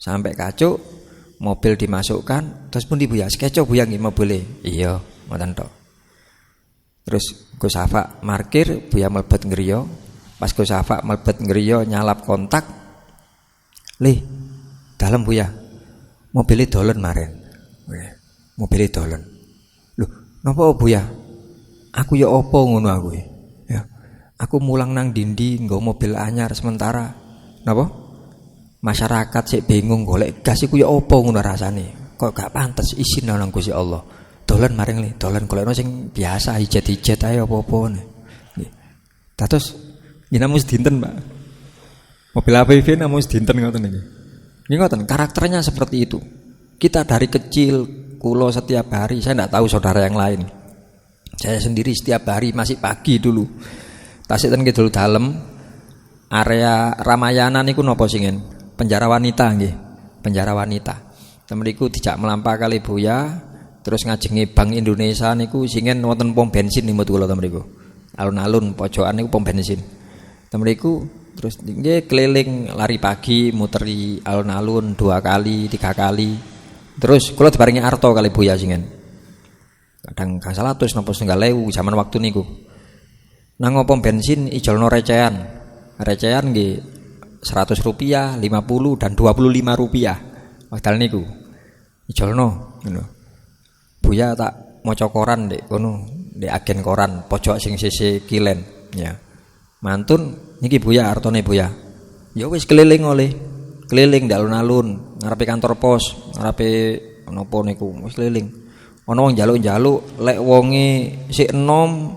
Sampai Kacuk mobil dimasukkan, terus pun Buya, "Skeco Buya nggih mobil." "Iya, ngoten tok." Terus Gus Afak markir, Buya mlebet ngriya. Pas Gus Afak mlebet ngriya nyalap kontak. "Lih, dalem Buya. Mobile dolen maren." Mobile dolen. "Lho, napa Buya?" "Aku ya apa ngono aku ya. Aku mulang nang dindi nggo mobil anyar sementara." "Napa? Masyarakat sik bingung golek gas iku ya apa ngono rasane. Kok gak pantes isin nang Gusti Allah. Dolen maring le, dolen golekno sing biasa ijet-ijet ae apa-apa." Nggih. Dados namun sedinten, Pak. Mobil APV namun sedinten ngoten niki. Nggih ngoten, karakternya seperti itu. Kita dari kecil, kula setiap hari, saya enggak tahu saudara yang lain. Saya sendiri setiap hari masih pagi dulu. Tasik ten Kidul Dalem, area Ramayana niku napa singen? Penjara wanita nggih, penjara wanita. Temriku dijak melampah kali Buya, terus ngajengi Bank Indonesia niku singen wonten pom bensin nimut kula temriku. Alun-alun pojokan niku pom bensin. Temriku terus nggih keliling lari pagi muteri alun-alun 2 kali, 3 kali. Terus kula diparingi arto kali Buya singen. Kadang 100 napa 1.000 zaman waktu niku. Nang opo bensin ijolno recehan. Recehan nggih Rp100, 50 dan Rp25. Wekdal niku. Ijolno ngono. Buya tak maca koran ndek kono, ndek agen koran pojok sing sisi kilen ya. Mantun niki Buya artone Buya. Ya wis keliling oleh. Keliling ndak alun-alun, ngarepe kantor pos, ngarepe napa niku wis keliling. Ana wong njaluk-njaluk, lek wonge sik enom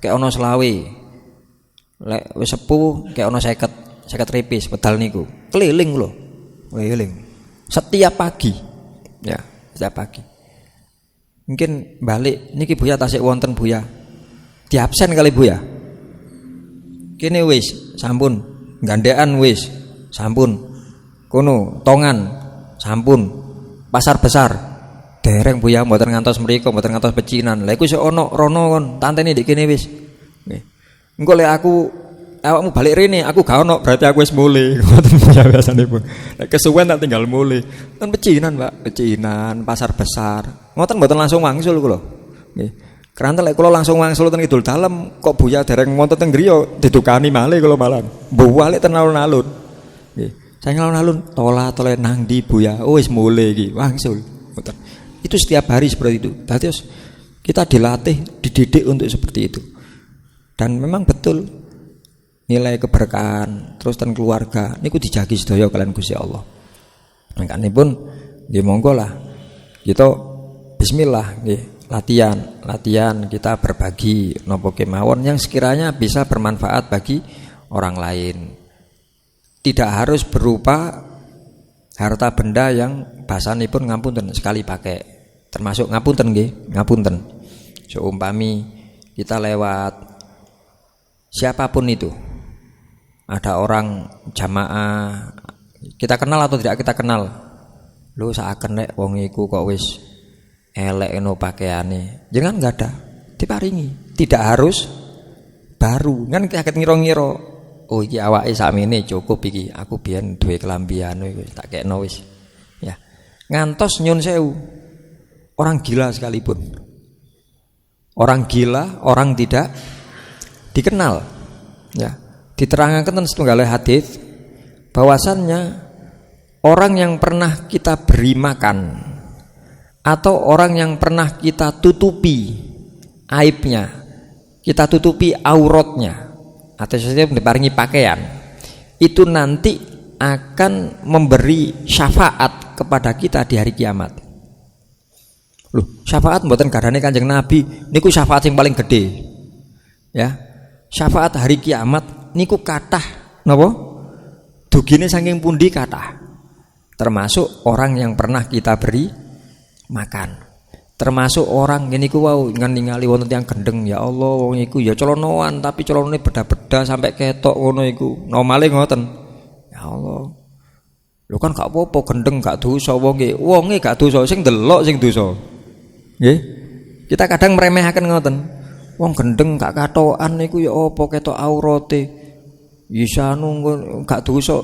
kek ana 20. Lek wis sepuh kek ana 50 ripis pedal niku. Keliling lho. Keliling. Setiap pagi. Ya, setiap pagi. Mungkin balik niki Buya tasik wonten Buya. Diabsen kali Buya. Kene wis sampun, gandekan wis sampun. Kono tongan sampun, pasar besar dereng Buya mboten ngantos mriko, mboten ngantos pecinan. Lha iku sik ana rono kon tanteni ndek kene wis. Nggih. Engko lek awakmu balik rene, aku gak ono berarti aku wis mulih. Ngoten Buya biasanipun. Nek kesuwen tak tinggal mulih. Kan pecinan, Pak, pecinan, pasar besar. Ngoten mboten langsung wangsul kula. Nggih. Keranten lek kula langsung wangsul ten kidul dalem, kok Buya dereng wonten teng griya didukani malih kula malah. Buwale ten alun-alun. Nggih. Saya ngalun-alun tole nang di Buya, wis mulai iki wangsul. Itu setiap hari seperti itu. Berarti kita dilatih, dididik untuk seperti itu. Dan memang betul nilai keberkahan terus dan keluarga niku dijagi sedaya kalian Gusti Allah. Mangkanipun nggih monggo lah kita bismillah nggih latihan kita berbagi napa kemawon yang sekiranya bisa bermanfaat bagi orang lain. Tidak harus berupa harta benda yang basanipun ngapunten sekali pakai. Termasuk ngapunten nggih, ngapunten. Seumpami kita lewat siapapun itu. Ada orang jamaah kita kenal atau tidak kita kenal. Lho saken nek wong iku kok wis elek eno pakaiane. Jangan enggak ada. Diparingi. Tidak harus baru. Kan kaget ngira-ngira. Oh iki awake sakmene cukup iki. Aku biyen duwe kelambian iki tak kekno wis. Ya. Ngantos nyun sewu. Orang gila sekalipun. Orang gila, orang tidak dikenal. Ya. Diterangkan setunggal hadis bahwasannya orang yang pernah kita beri makan atau orang yang pernah kita tutupi aibnya, kita tutupi auratnya, atau setiap diparingi pakaian, itu nanti akan memberi syafaat kepada kita di hari kiamat. Loh, syafaat mboten gadane Kanjeng Nabi niku syafaat yang paling gede. Ya. Syafaat hari kiamat niku kathah napa? Dugine saking pundi kathah. Termasuk orang yang pernah kita beri makan. Termasuk orang ngene iku wau ningali wonten tiyang gendeng, ya Allah wong iku ya celonoan tapi celonone beda-beda sampai ketok ngono iku. Normale ngoten. Ya Allah. Lho kan gak apa-apa gendeng gak dosa wonge gak dosa sing delok sing dosa. Nggih. Kita kadang meremehaken ngoten. Wong gendeng gak katokan niku ya apa ketok aurate. Yisanu gak dosa.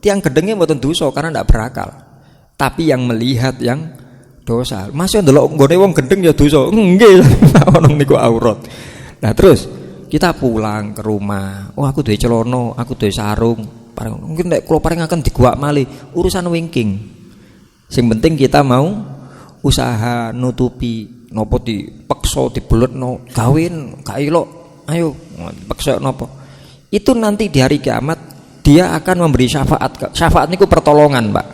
Tiang gendenge mboten dosa karena ndak berakal. Tapi yang melihat yang dosa. Mas yo ndelok nggone wong gendeng ya dosa. Nggih, ono niku aurat. Nah, terus kita pulang ke rumah. Oh, aku duwe celana, aku duwe sarung. Mungkin nek kula paringaken diguak malih, urusan wingking. Sing penting kita mau usaha nutupi napa dipeksa dibeletno, gawin gak elok. Ayo, dipeksa napa. Itu nanti di hari kiamat dia akan memberi syafaat. Syafaat niku pertolongan, Pak.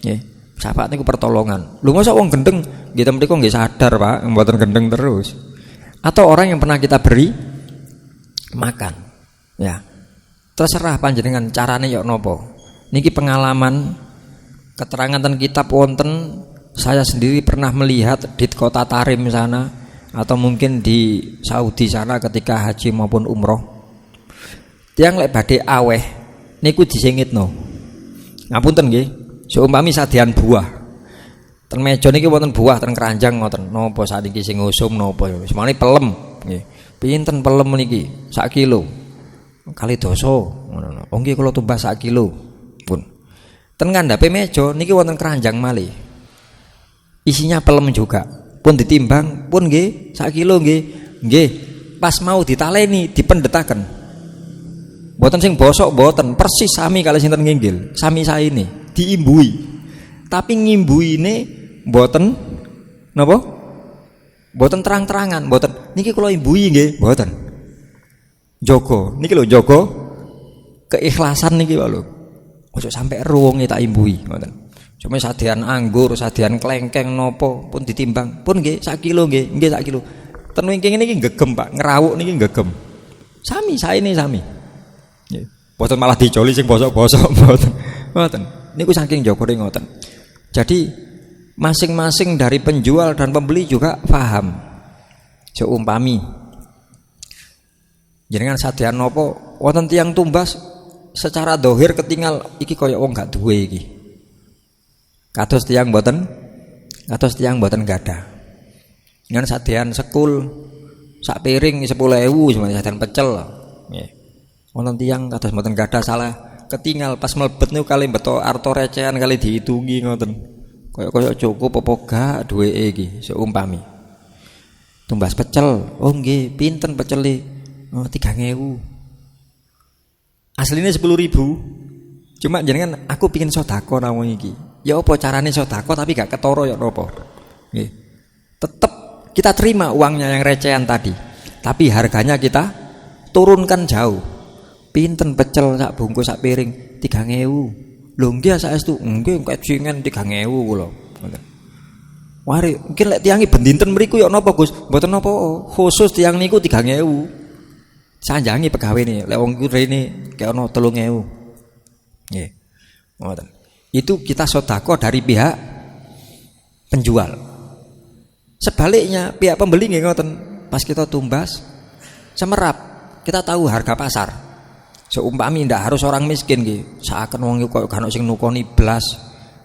Nggih. Syafaat niku pertolongan. Lho masa wong gendeng nggih mriku nggih sadar, Pak, mboten gendeng terus. Atau orang yang pernah kita beri makan. Ya. Terserah panjenengan carane ya napa. Niki pengalaman keterangan ten kitab wonten, saya sendiri pernah melihat di kota Tarim sana atau mungkin di Saudi sana ketika haji maupun umroh. Tiang lek badhe aweh niku disingitno. Ngapunten nggih. Seumpami sadean buah. Ten meja niki wonten buah ten keranjang ngoten. Napa sakniki sing ngusum napa ya. Semane pelem nggih. Pinten pelem niki? 1 kilo. Kali dosa ngono. Oh nggih kula tumbas 1 kilo. Pun. Ten ngandhape meja niki wonten keranjang malih. Isinya pelem juga. pun ditimbang pun nggih sak kilo nggih pas mau ditaleni dipendhetaken mboten sing bosok mboten persis sami kali sinten nginggil sami saene diimbui tapi ngimbuine mboten napa mboten terang-terangan mboten niki kula imbui nggih mboten jaga niki lho jaga keikhlasan niki lho ojo sampai ruwunge tak imbui mboten cuma sadean anggur sadean klengkeng nopo pun ditimbang pun nggih sak kilo nggih sak kilo ten wingking niki gegem Pak ngerawuk niki gegem sami saene sami nggih boten malah dicoli sing bosok-bosok mboten niku saking jagore ngoten jadi masing-masing dari penjual dan pembeli juga paham seumpami jenengan sadean nopo wonten tiyang tumbas secara dohir ketinggal iki kaya wong gak duwe iki kados tiyang mboten gadah dengan sadean sekul sak piring 10.000 cuma sadean pecel nggih wonten tiyang kados mboten gadah salah ketinggal pas mlebet niku kali beto arto recehan kali dihitungi ngoten kaya cukup apa gak duweke iki seumpami tumbas pecel oh nggih pinten pecele 3.000 aslinya 10.000 cuma jenengan aku pingin sodako nawang iki ya apa carane sodako tapi gak ketoro ya apa nggih tetep kita terima uangnya yang recehan tadi tapi harganya kita turunkan jauh pinten pecel sak bungkus sak piring 3.000 lho nggih saestu nggih kecingan 3.000 kula ngoten wari mungkin lek tiangi bendinten mriku ya napa Gus mboten napa khusus tiang niku 3.000 sanjangi pegawene lek wong iku rene kaya ana 3.000 nggih ngoten itu kita sedekah dari pihak penjual sebaliknya pihak pembeli nggih ngoten pas kita tumbas semerap kita tahu harga pasar seumpami ndak harus orang miskin nggih seakan wong iku kaya gak sing nukoni blas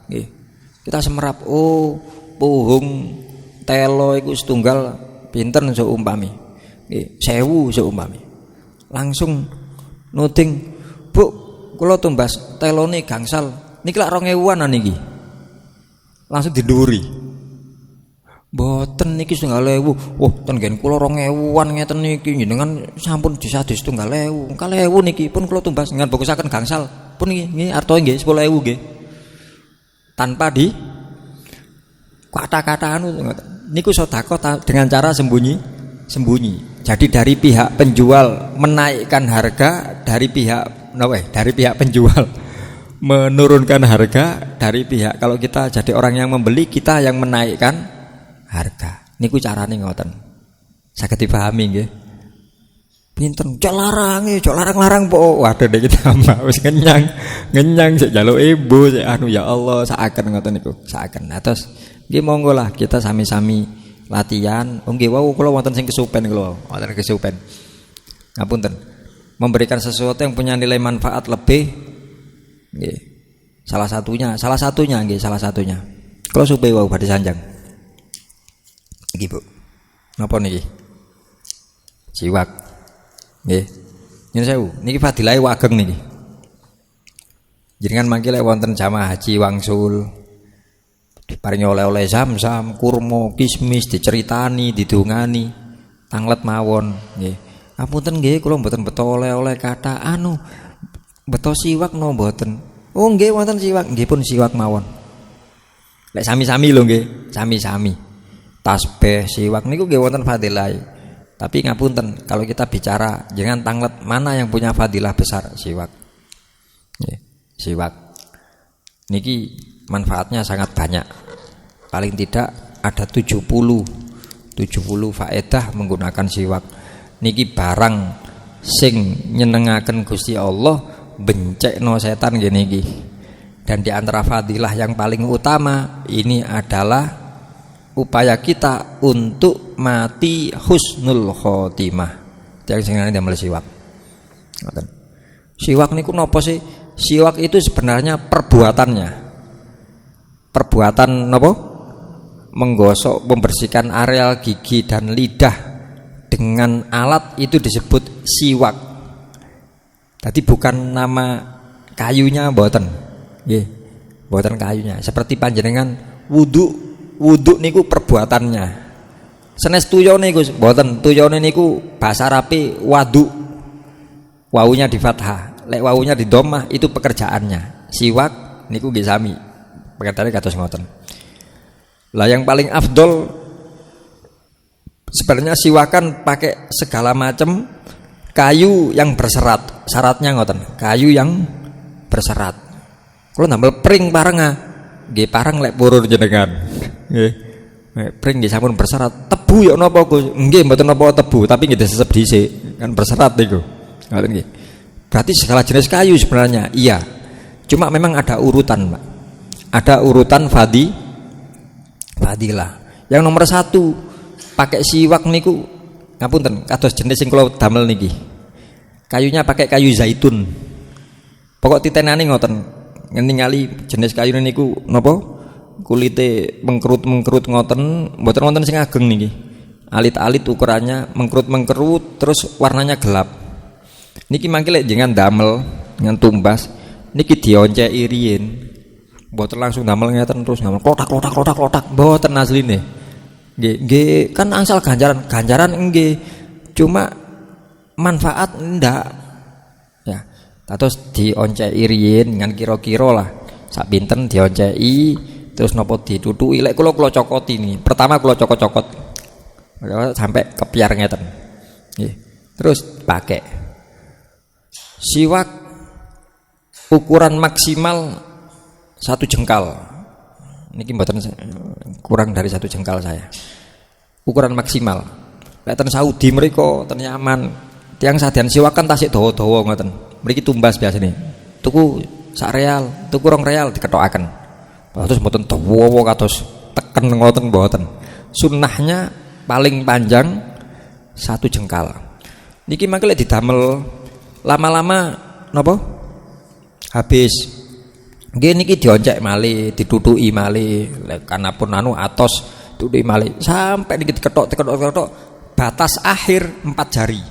nggih kita semerap oh puhung telo iku setunggal pinten seumpami nggih 1.000 seumpami langsung nuding Bu kula tumbas telone gangsal niki lak 2.000-an niki langsung diduri mboten niki 1.000 wah ten ngen kula 2.000-an ngeten niki jenengan sampun disades 1.000 niki pun kula tumbas dengan bagusaken gangsal pun niki artoe nggih 10.000 nggih tanpa di kata-kataan niku sedekah dengan cara sembunyi jadi dari pihak penjual menaikkan harga dari pihak penjual menurunkan harga dari pihak kalau kita jadi orang yang membeli kita yang menaikkan harga niku carane ngoten saged dipahami nggih pinten cok larang po waduh niki tambah wis ngenyang sik njaluk ibu sik anu ya Allah saaken ngoten niku saaken terus nggih monggo lah kita sami-sami latihan nggih wau kula wonten sing kesupen kula wonten kesupen ngapunten memberikan sesuatu yang punya nilai manfaat lebih nggih salah satunya kula supe wau badhe sanjang iki Bu napa niki siwak nggih nyun sewu niki fadilahe ageng niki jenengan mangke lek wonten jamaah haji wangsul diparingi oleh-oleh zam-zam, kurma, kismis, diceritani, didongani, tanglet mawon nggih. Apunten nggih kula mboten beto oleh-oleh kata anu beto siwak no mboten. Oh nggih wonten siwak, nggih pun siwak mawon. Lek sami-sami lho nggih, sami-sami. Tasbih siwak niku nggih wonten fadilah. Tapi ngapunten kalau kita bicara jangan tanglet mana yang punya fadilah besar siwak. Nggih, siwak. Niki manfaatnya sangat banyak. Paling tidak ada 70 faedah menggunakan siwak. Niki barang sing nyenengaken Gusti Allah, bencekno setan ngene iki. Dan di antara fadilah yang paling utama ini adalah upaya kita untuk mati husnul khotimah. Yang sing ndamel siwak. Ngoten. Siwak niku napa sih? Siwak itu sebenarnya perbuatan napa? Menggosok, membersihkan areal gigi dan lidah dengan alat itu disebut siwak. Tadi bukan nama kayunya mboten. Nggih. Mboten kayunya. Seperti panjenengan wudu niku perbuatannya. Senes tuyone Gus, mboten. Tuyone niku bahasa Arabe wadu. Wawunya di fathah, lek wawunya di dhammah itu pekerjaannya. Siwak niku nggih sami. Pekerjaannya kados ngoten. Lah yang paling afdol sebenarnya siwakan pakai segala macam kayu yang berserat. Syaratnya ngoten, kayu yang berserat. Kalau nambel pring parenga, nggih pareng lek purun jenengan. Nggih. Pring nggih sampun berserat. Tebu ya napa Gus? Nggih mboten napa tebu, tapi nggih disesep dhisik. Kan berserat niku. Ngoten nggih. Berarti segala jenis kayu sebenarnya. Iya. Cuma memang ada urutan, Pak. Ada urutan fadilah. Yang nomor 1 pakai siwak niku ngapunten kados jenis sing kula damel niki. Kayunya pakai kayu zaitun. Pokok titenane ngoten. Ningali jenis kayu niku napa? Kulite mengkerut-mengkerut ngoten, mboten wonten sing ageng niki. Alit-alit ukurannya mengkerut-mengkerut terus warnanya gelap. Niki mangke lek jenengan damel dengan tumbas niki dionceki riyin. Mboten langsung damel ngeten terus damel klotak mboten asline. Nggih kan angsal ganjaran nggih. Cuma manfaat ndak. Ya. Terus dionceki riyin dengan kira-kira lah sak pinten dionceki terus napa ditutuki lek kula cokoti nih. Pertama kula cokot-cokot sampai kepiar ngeten. Nggih. Terus pakai siwak ukuran maksimal 1 jengkal. Niki mboten kurang dari 1 jengkal saya. Ukuran maksimal. Lek ten Saudi mriko ten Yaman, tiyang sadean siwak kan tasik dawa-dawa ngoten. Mriki tumbas biasane. Tuku sak real, tuku 2 real diketokaken. Terus mboten dawa kados teken ngoten mboten. Sunnahnya paling panjang 1 jengkal. Niki mangke lek didamel lama-lama napa? Habis. Nggih niki dioncek malih, ditutuki malih, lek kanapun atos tutuki malih sampai niki diketok batas akhir 4 jari.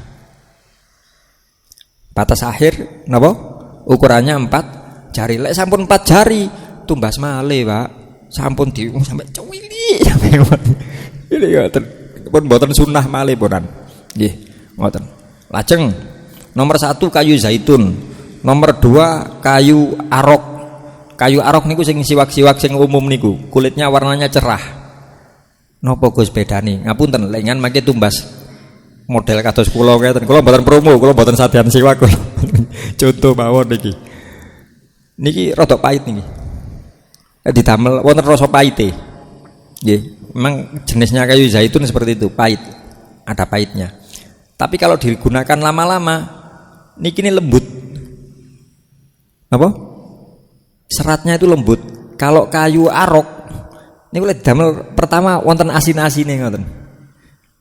Batas akhir napa? Ukurannya 4 jari. Lek sampun 4 jari tumbas malih, Pak. Sampun sampai cuwili sampai ngoten. Ini ngoten. Pun mboten sunah malih ponan. Nggih, ngoten. Lajeng nomor 1 kayu zaitun. Nomor 2 kayu arok. Kayu arok niku sing siwak-siwak sing umum niku, kulitnya warnanya cerah. Napa Gus bedane? Ngapunten, lek ngan mangke tumbas model kados kula ngeten. Kula mboten promo, kula mboten sadean siwak kula. Contoh mawon niki. Niki rada pahit niki. Didamel wonten rasa pahite. Nggih, memang jenisnya kayu zaitun seperti itu, pahit. Ada pahitnya. Tapi kalau digunakan lama-lama niki ini lembut. Apa? Seratnya itu lembut. Kalau kayu arok niku lek damel pertama wonten asin-asine ngoten.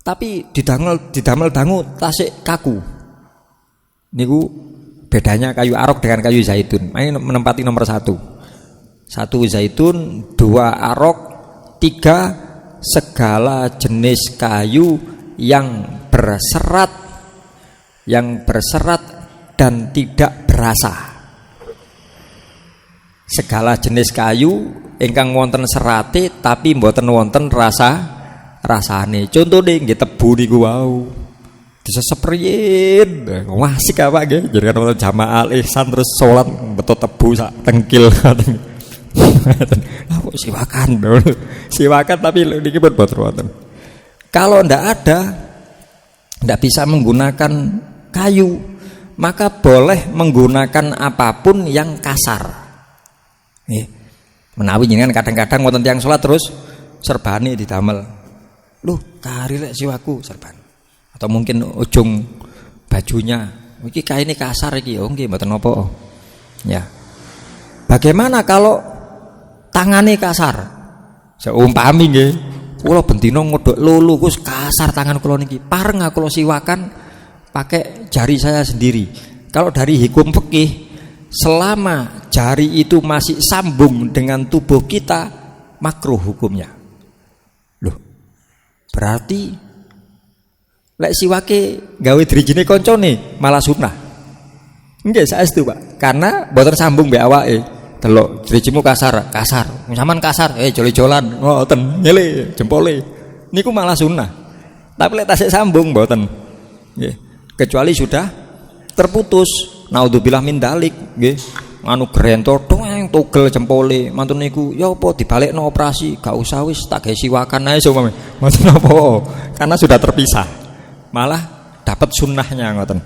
Tapi didamel dangu tasik kaku. Niku bedanya kayu arok dengan kayu zaitun. Ini menempati nomor 1. 1 zaitun, 2 arok, 3 segala jenis kayu yang berserat dan tidak berasa. Segala jenis kayu ingkang wonten serate tapi mboten wonten rasane. Contone nggih tebu niku wau. Disesep riyin. Wah asik apa nggih? Jenengan wonten jamaah ihsan terus salat beto tebu sak tengkil ngoten. Apa siwakan. Siwakan tapi niki pun boten wonten. Kalau ndak bisa menggunakan kayu, maka boleh menggunakan apapun yang kasar. Menawi jenengan kadang-kadang wonten tiyang salat terus serbane didamel. Loh, kari lek siwaku serban. Atau mungkin ujung bajunya, iki kaine kasar iki. Oh nggih mboten napa. Ya. Bagaimana kalau tangane kasar? Seumpami nggih, kula bendina ngodhok lulu Gus kasar tangan kula niki. Pareng kula siwakan pakai jari saya sendiri. Kalau dari hukum fikih, selama jari itu masih sambung dengan tubuh kita, makruh hukumnya. Loh, berarti lek siwake gawe drijine kancane malah sunah. Nggih saestu, Pak. Karena mboten sambung mbek awake. Delok drijimu kasar. Sampean kasar, joli-jolan, ngoten, nyele jempole. Niku malah sunah. Tapi lek tasik sambung mboten. Nggih. Kecuali sudah terputus. Naudzubillah min dalik nggih. Anu grento yang togel jempole mantun niku ya apa dibalekno operasi gak usah wis tak gawe siwakan ae sumame. Mboten apa. Karena sudah terpisah. Malah dapat sunnahnya ngoten.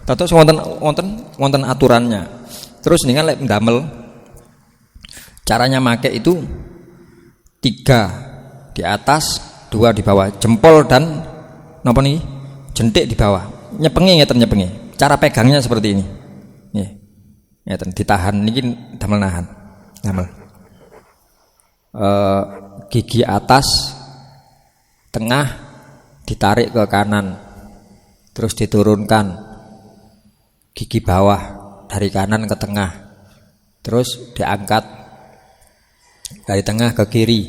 Terus wonten aturannya. Terus dengan lek ndamel caranya make itu 3 di atas, 2 di bawah, jempol dan napa niki? Jentik di bawah. Nyepengi ngeten nyepengi. Cara pegangnya seperti ini. Nggih. Ngeten ditahan niki damel nahan. Damel. Gigi atas tengah ditarik ke kanan. Terus diturunkan. Gigi bawah dari kanan ke tengah. Terus diangkat dari tengah ke kiri,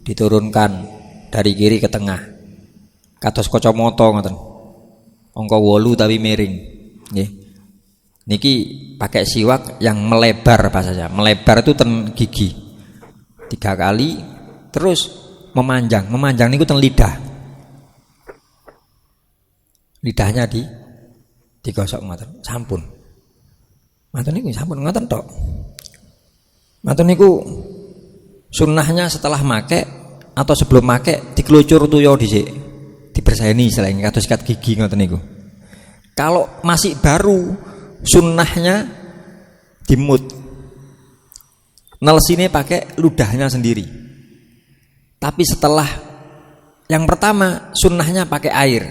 diturunkan dari kiri ke tengah. Kados kacamata ngoten. Angka 8 tapi miring. Nggih. Niki pakai siwak yang melebar bahasanya. Melebar itu ten gigi 3 kali, terus memanjang. Memanjang niku ten lidah. Lidahnya digosok ngoten. Sampun. Ngoten niku sampun ngoten tok. Ngoten niku sunnahnya setelah make atau sebelum make dikelucur tuyo dhisik. Dibersiheni selain kados sikat gigi ngoten niku. Kalau masih baru sunnahnya dimut. Nelsine pakai ludahnya sendiri. Tapi setelah yang pertama sunnahnya pakai air.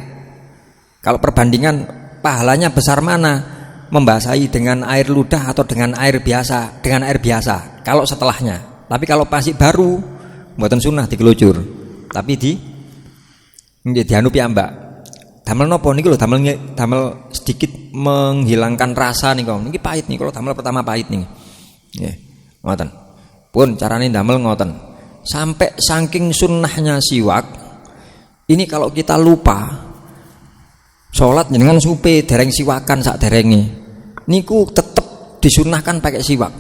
Kalau perbandingan pahalanya besar mana? Membasahi dengan air ludah atau dengan air biasa? Dengan air biasa. Kalau setelahnya. Tapi kalau masih baru, mboten sunnah dikelucur. Tapi dianu piyambak. Damel nopo niki lho, damel sedikit menghilangkan rasa niku. Niki pahit nih kalau damel pertama pahit nih. Nggih. Ngoten. Pun carane damel ngoten. Sampai saking sunnahnya siwak. Ini kalau kita lupa salat jenengan supe dereng siwakan sak derenge. Niku tetep disunahkan pakai siwak.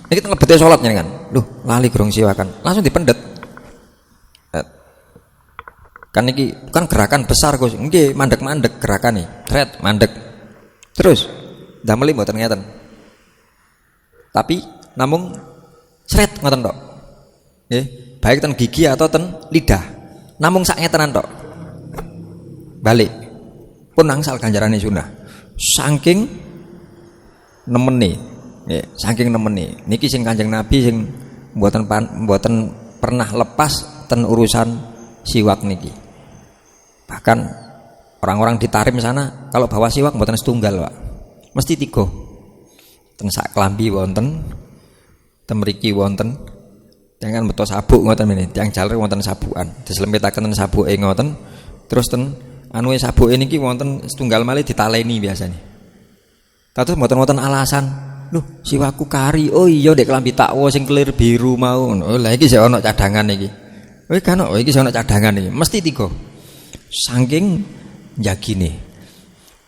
Niki lebete salat jenengan. Loh, lali grong siwakan. Langsung dipendet. Kan iki kan gerakan besar Gus. Nggih, mandek-mandek gerakane. Tret mandek. Terus damel mboten ngeten. Tapi namung sret ngoten tok. Nggih, baik ten gigi atau ten lidah. Namung sak ngetenan tok. Balik. Pun angsal ganjarane sunah. Saking nemene. Nggih, saking nemene. Niki sing Kanjeng Nabi sing mboten pernah lepas ten urusan siwak niki. Bahkan orang-orang di Tarim sana kalau bawa siwak mboten setunggal, Pak. Mesti 3. Ten sak klambi wonten, ten mriki wonten. Jangan beto sabuk ngoten meneh. Tiyang jaler wonten sabukan. Dislempetaken ten sabuke ngoten. Terus ten anuwe sabuke niki wonten setunggal malih ditaleni biasane. Terus mboten alasan. Loh, siwakku kari. Oh iya ndek klambi takwa sing kelir biru mau. Oh, lah iki sik ana cadangan iki. Kan iki ana cadangan iki, mesti 3. Saking jagine.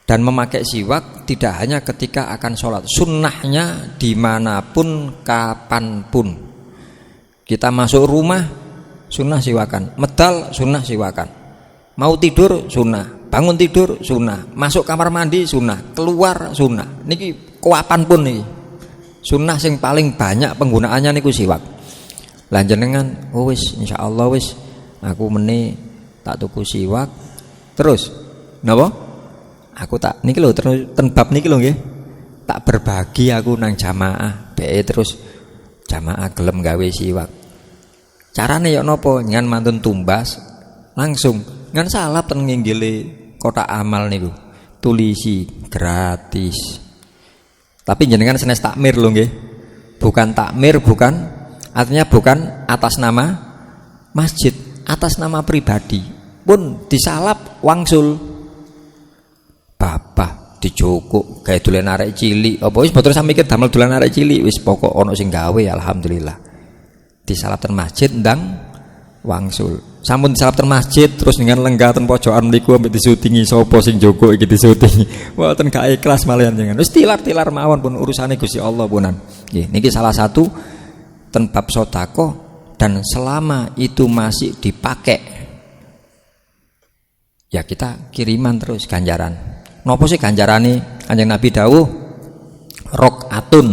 Dan memakai siwak tidak hanya ketika akan sholat. Sunnahnya dimanapun, kapanpun. Kita masuk rumah, sunnah siwakan. Medal, sunnah siwakan. Mau tidur, sunnah. Bangun tidur, sunnah. Masuk kamar mandi, sunnah. Keluar, sunnah. Niki kapanpun niki. Sunnah sing paling banyak penggunaannya niku siwak. Lanjenengan, oh wis insyaallah wis aku meni tak tuku siwak. Terus napa? Aku tak niki lho ten bab niki lho nggih. Tak berbagi aku nang jamaah, bae terus jamaah gelem gawe siwak. Carane ya napa? Ngan mantun tumbas langsung ngan salap ten nginggile kotak amal niku. Tulisi gratis. Tapi jenengan senes takmir lho nggih. Bukan takmir, bukan artinya bukan atas nama masjid, atas nama pribadi pun disalap wangsul. Bapak dijokok kayak dolen arek cilik. Apa wis boten sampe mikir damel dolen arek cilik, wis pokok ana sing gawe alhamdulillah. Disalap ten masjid ndang wangsul. Sampun disalap ten masjid terus dengan lenggah ten pojokan mriku ambek disutingi sapa sing joko iki disutingi. Mboten gak ikhlas malian jenengan. Wis tilar-tilar mawon pun urusane Gusti Allah punan. Nggih, niki salah satu ten bab sedekah. Dan selama itu masih dipakai ya kita kiriman terus ganjaran. Nopo sih ganjarane? Kanjeng Nabi dawuh rakaatun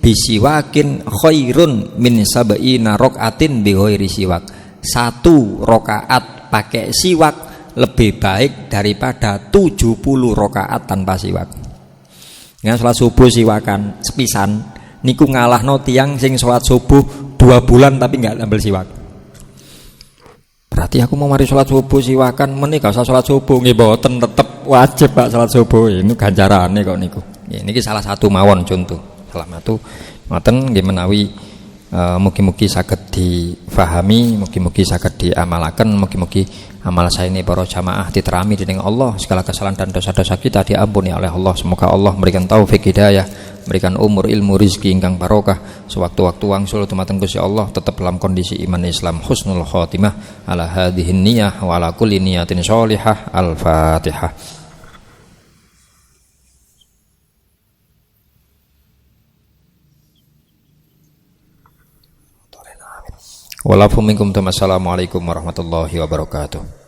bisiwakin khairun min sab'ina rakaatin bi ghairi siwak. 1 rakaat pakai siwak lebih baik daripada 70 rakaat tanpa siwak. Dengan salat subuh siwakan sepisan niku ngalahno tiyang sing salat subuh 2 bulan tapi enggak ambil siwak. Berarti aku mau mari salat subuh siwakan meni gak usah salat subuh nggih mboten tetep wajib Pak salat subuh. Ini ganjarane kok niku. Niki salah satu mawon contoh. Salah satu ngoten nggih menawi mugi-mugi saged difahami, mugi-mugi saged diamalaken, mugi-mugi amal saya ini para jamaah diterami dening Allah, segala kesalahan dan dosa-dosa kita diampuni oleh Allah. Semoga Allah memberikan taufik hidayah, memberikan umur ilmu rizki ingkang barokah, sewaktu-waktu wangsul dumateng Gusti Allah tetap dalam kondisi iman Islam, husnul khotimah ala hadhihin niyah wa ala kulli niyatin sholihah. Al-Fatihah. Walafu minkum. Assalamualaikum warahmatullahi wabarakatuh.